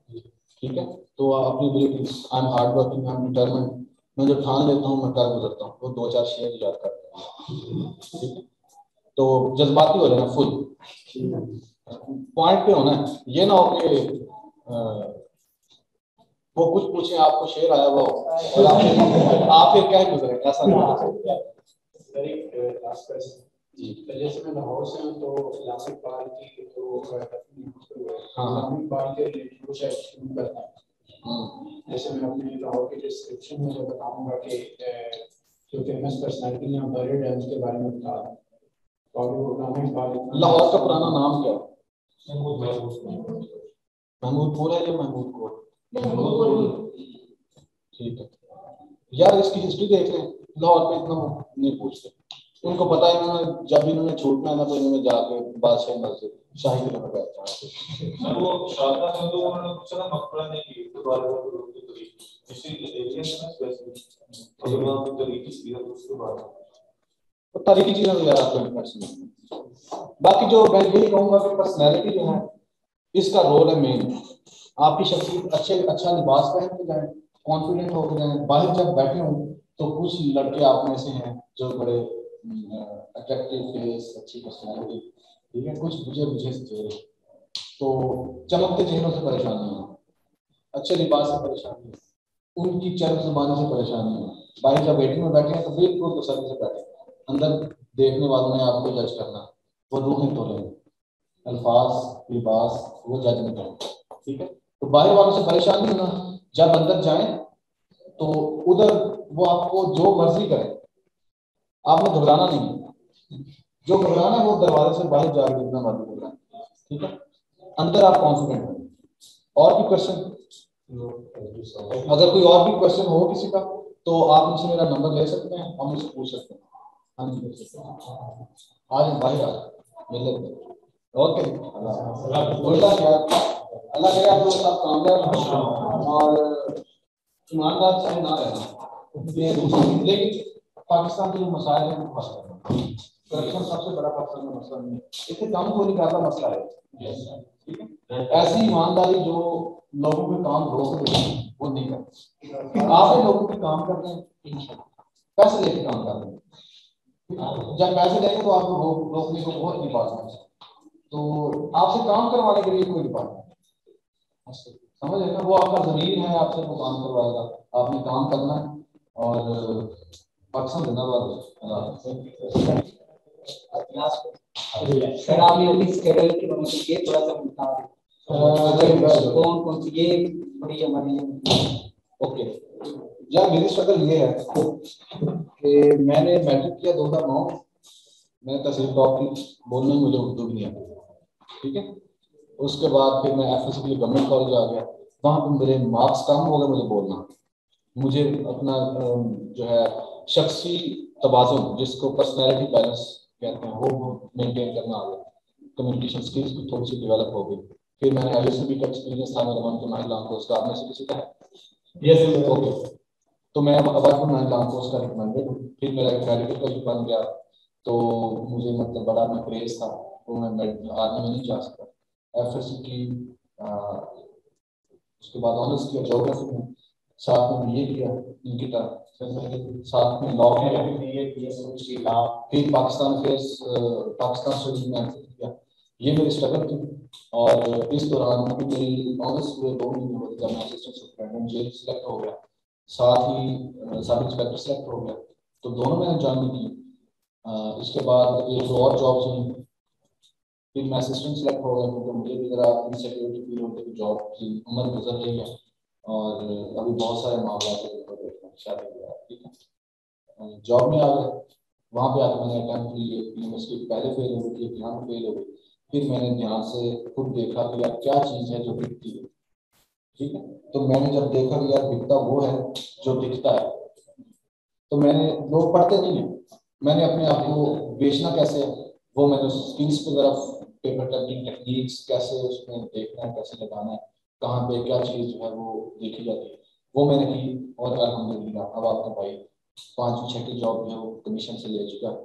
ठीक है, तो अपनी abilities I am hard working, I am determined, मैं जो ठान लेता हूँ मैं कर गुजरता हूँ, वो 2-4 शेयर याद करता हूँ, ठीक है। तो जज्बाती हो जाना, फुल पॉइंट पे होना है, ये ना हो कि वो कुछ पूछे आपको शेर आया हुआ हो और आप फिर क्या गुजरे, ऐसा नहीं। जैसे मैं लाहौर से हूँ, तो इस्लामिक बाल की जो इस्लामिक बाल के रिलेटेड कुछ शुरू करता है। जैसे मैं अपने लाहौर के डिस्क्रिप्शन में बताऊंगा कि जो फेमस पर्सनैलिटी यहाँ बर्ड है उसके बारे में बता दूँ। और वो इस्लामिक बाल लाहौर का पुराना नाम क्या है? महमूदपुर है या महमूदपुर? ठीक है यार, इसकी हिस्ट्री देख लें, लाहौर पे इतना नहीं पूछते, उनको पता है इन्होंने जब इन्होंने छूटना है ना तो इन्होंने जाके बादशाह मस्जिद शाही किले में बैठना है। वो शादा में तो उन्होंने कुछ ना मकबरा नहीं की, तो बारे में तो इसी एरिया में स्पेसिफिक तो वहां पे तरीकी सी है, उसके बाद तो तरीकी चीजें तो यार आपको इंटरेस्ट नहीं। बाकी जो मैं यही कहूंगा कि पर्सनैलिटी जो है इसका रोल है मेन। आपकी शख्सियत अच्छा लिबास पहन के जाए, कॉन्फिडेंट होकर जाए, बाहर जब बैठे हों तो कुछ लड़के आप में से हैं जो बड़े अट्रैक्टिव फेस, अच्छी पर्सनैलिटी, ठीक है, कुछ बुझे से चेहरे, तो चमकते चेहरों से परेशानी है, अच्छे लिबास से परेशानी है, उनकी चर्म जुबानी से परेशानी है। बाहर जब वेटिंग में बैठे हैं तो बिल्कुल तसल्ली से बैठे, अंदर देखने वालों ने आपको जज करना, वो रूहें तोड़ेंगे, अल्फाज लिबास वो जज नहीं करेंगे, ठीक है। तो बाहर वालों से परेशानी होना, जब अंदर जाए तो उधर वो आपको जो मर्जी करे, आपने घबराना नहीं, जो घबराना है वो दरवाजे से बाहर जाकर जितना मर्जी घबराए, ठीक है। अंदर आप कॉन्फिडेंट हो। और भी क्वेश्चन? अगर कोई और भी क्वेश्चन हो किसी का तो आप मुझसे मेरा नंबर ले सकते हैं और मुझसे पूछ सकते हैं। हाँ जी, आज बाहर आ मिल लेते हैं। ओके, अल्लाह करे आप लोग सब कामयाब और ईमानदार चाहे ना रहना, लेकिन पाकिस्तान के जो मसाइल हैं वो फंस रहे हैं। करप्शन सबसे बड़ा पाकिस्तान का मसला नहीं है, इससे कम को निकालना मसला है, ठीक है। ऐसी ईमानदारी जो लोगों के काम रोक दे वो नहीं करते। आप लोगों के काम करते हैं, पैसे लेके काम कर रहे हैं, जब पैसे लेंगे तो आपको रोकने को बहुत डिपार्टमेंट है, तो आपसे काम करवाने के लिए कोई डिपार्टमेंट समझ है ना, वो आपका जमीन है, आपसे वो काम करवाएगा, आपने काम करना है और पाकिस्तान जिंदाबाद। सर आपने अभी स्केड्यूल की बात की, थोड़ा सा बता दें। कौन कौन सी ये बड़ी हमारी ओके यार, मेरी स्ट्रगल ये है कि मैंने मैट्रिक किया 2009, मैंने तहसील टॉप की, बोलने में मुझे उर्दू भी नहीं आता, ठीक है। उसके बाद फिर मैं एफएससी के लिए गवर्नमेंट कॉलेज आ गया, वहाँ पे मेरे मार्क्स कम हो गए, मुझे बोलना, मुझे अपना जो है शख्सी तवाज़ुन, जिसको पर्सनैलिटी बैलेंस कहते हैं, वो मेंटेन करना आ गया, कम्युनिकेशन स्किल्स भी थोड़ी सी डेवलप हो गई। फिर मैंने ISB का एक्सपीरियंस था मेरा 1 to 9 लाख कोर्स का, आपने से किसी का है? यस ओके, तो मैं अबाउट 9 लाख कोर्स का रिकमेंडेड हूँ। फिर मेरा एक मेडिकल का भी बन गया, तो मुझे मतलब बड़ा मैं क्रेज था, तो मैं आर्मी में नहीं जा सका। FSC की उसके बाद ऑनर्स किया ज्योग्राफी में, साथ में BA किया इनकी तरह, साथ में लॉ किया, फिर पाकिस्तान अफेयर्स, पाकिस्तान स्टडीज में किया। ये मेरी स्ट्रगल थी। और इस दौरान अभी मेरी ऑनर्स हुए 2 महीने हुए जब मैं असिस्टेंट सुपरिटेंडेंट जेल सेलेक्ट हो गया, साथ ही सब इंस्पेक्टर सेलेक्ट हो गया, तो दोनों मैंने ज्वाइन की। इसके बाद एक और जॉब थी, फिर मैं असिस्टेंट सेलेक्ट हो गया, क्योंकि मुझे भी ज़रा इनसिक्योरिटी फील होती है, जॉब की उम्र गुजर रही है और अभी बहुत सारे मामला शादी हुआ, ठीक है। जॉब में आ गया, वहाँ पे आकर मैंने अटैम्प्ट की, यूनिवर्सिटी पहले फेल हो गई, यहाँ पे फेल हो गई। फिर मैंने ध्यान से खुद देखा कि यार क्या चीज़ है जो दिखती है, ठीक है। तो मैंने जब देखा कि यार दिखता वो है जो दिखता है, तो मैंने, लोग पढ़ते नहीं है, मैंने अपने आप को बेचना कैसे है, वो मैंने उस स्किल्स पे ज़रा, पेपर कटिंग टेक्निक्स कैसे उसमें देखना है, कैसे लगाना है, कहाँ पे क्या चीज़ जो है वो देखी जाती है, वो मैंने की। और अल्हम्दुलिल्लाह अब आपका भाई 5वीं 6वीं जॉब जो है वो कमीशन से ले चुका है।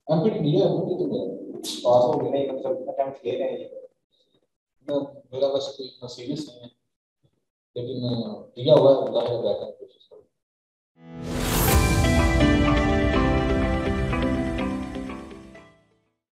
MPT दिया है, MPT तो पास हो गया, नहीं मतलब अटेम्प्ट ले रहे हैं, मेरा बस कोई इतना सीरियस नहीं है, लेकिन दिया हुआ है, जाहिर है बैठा कोशिश करूँ।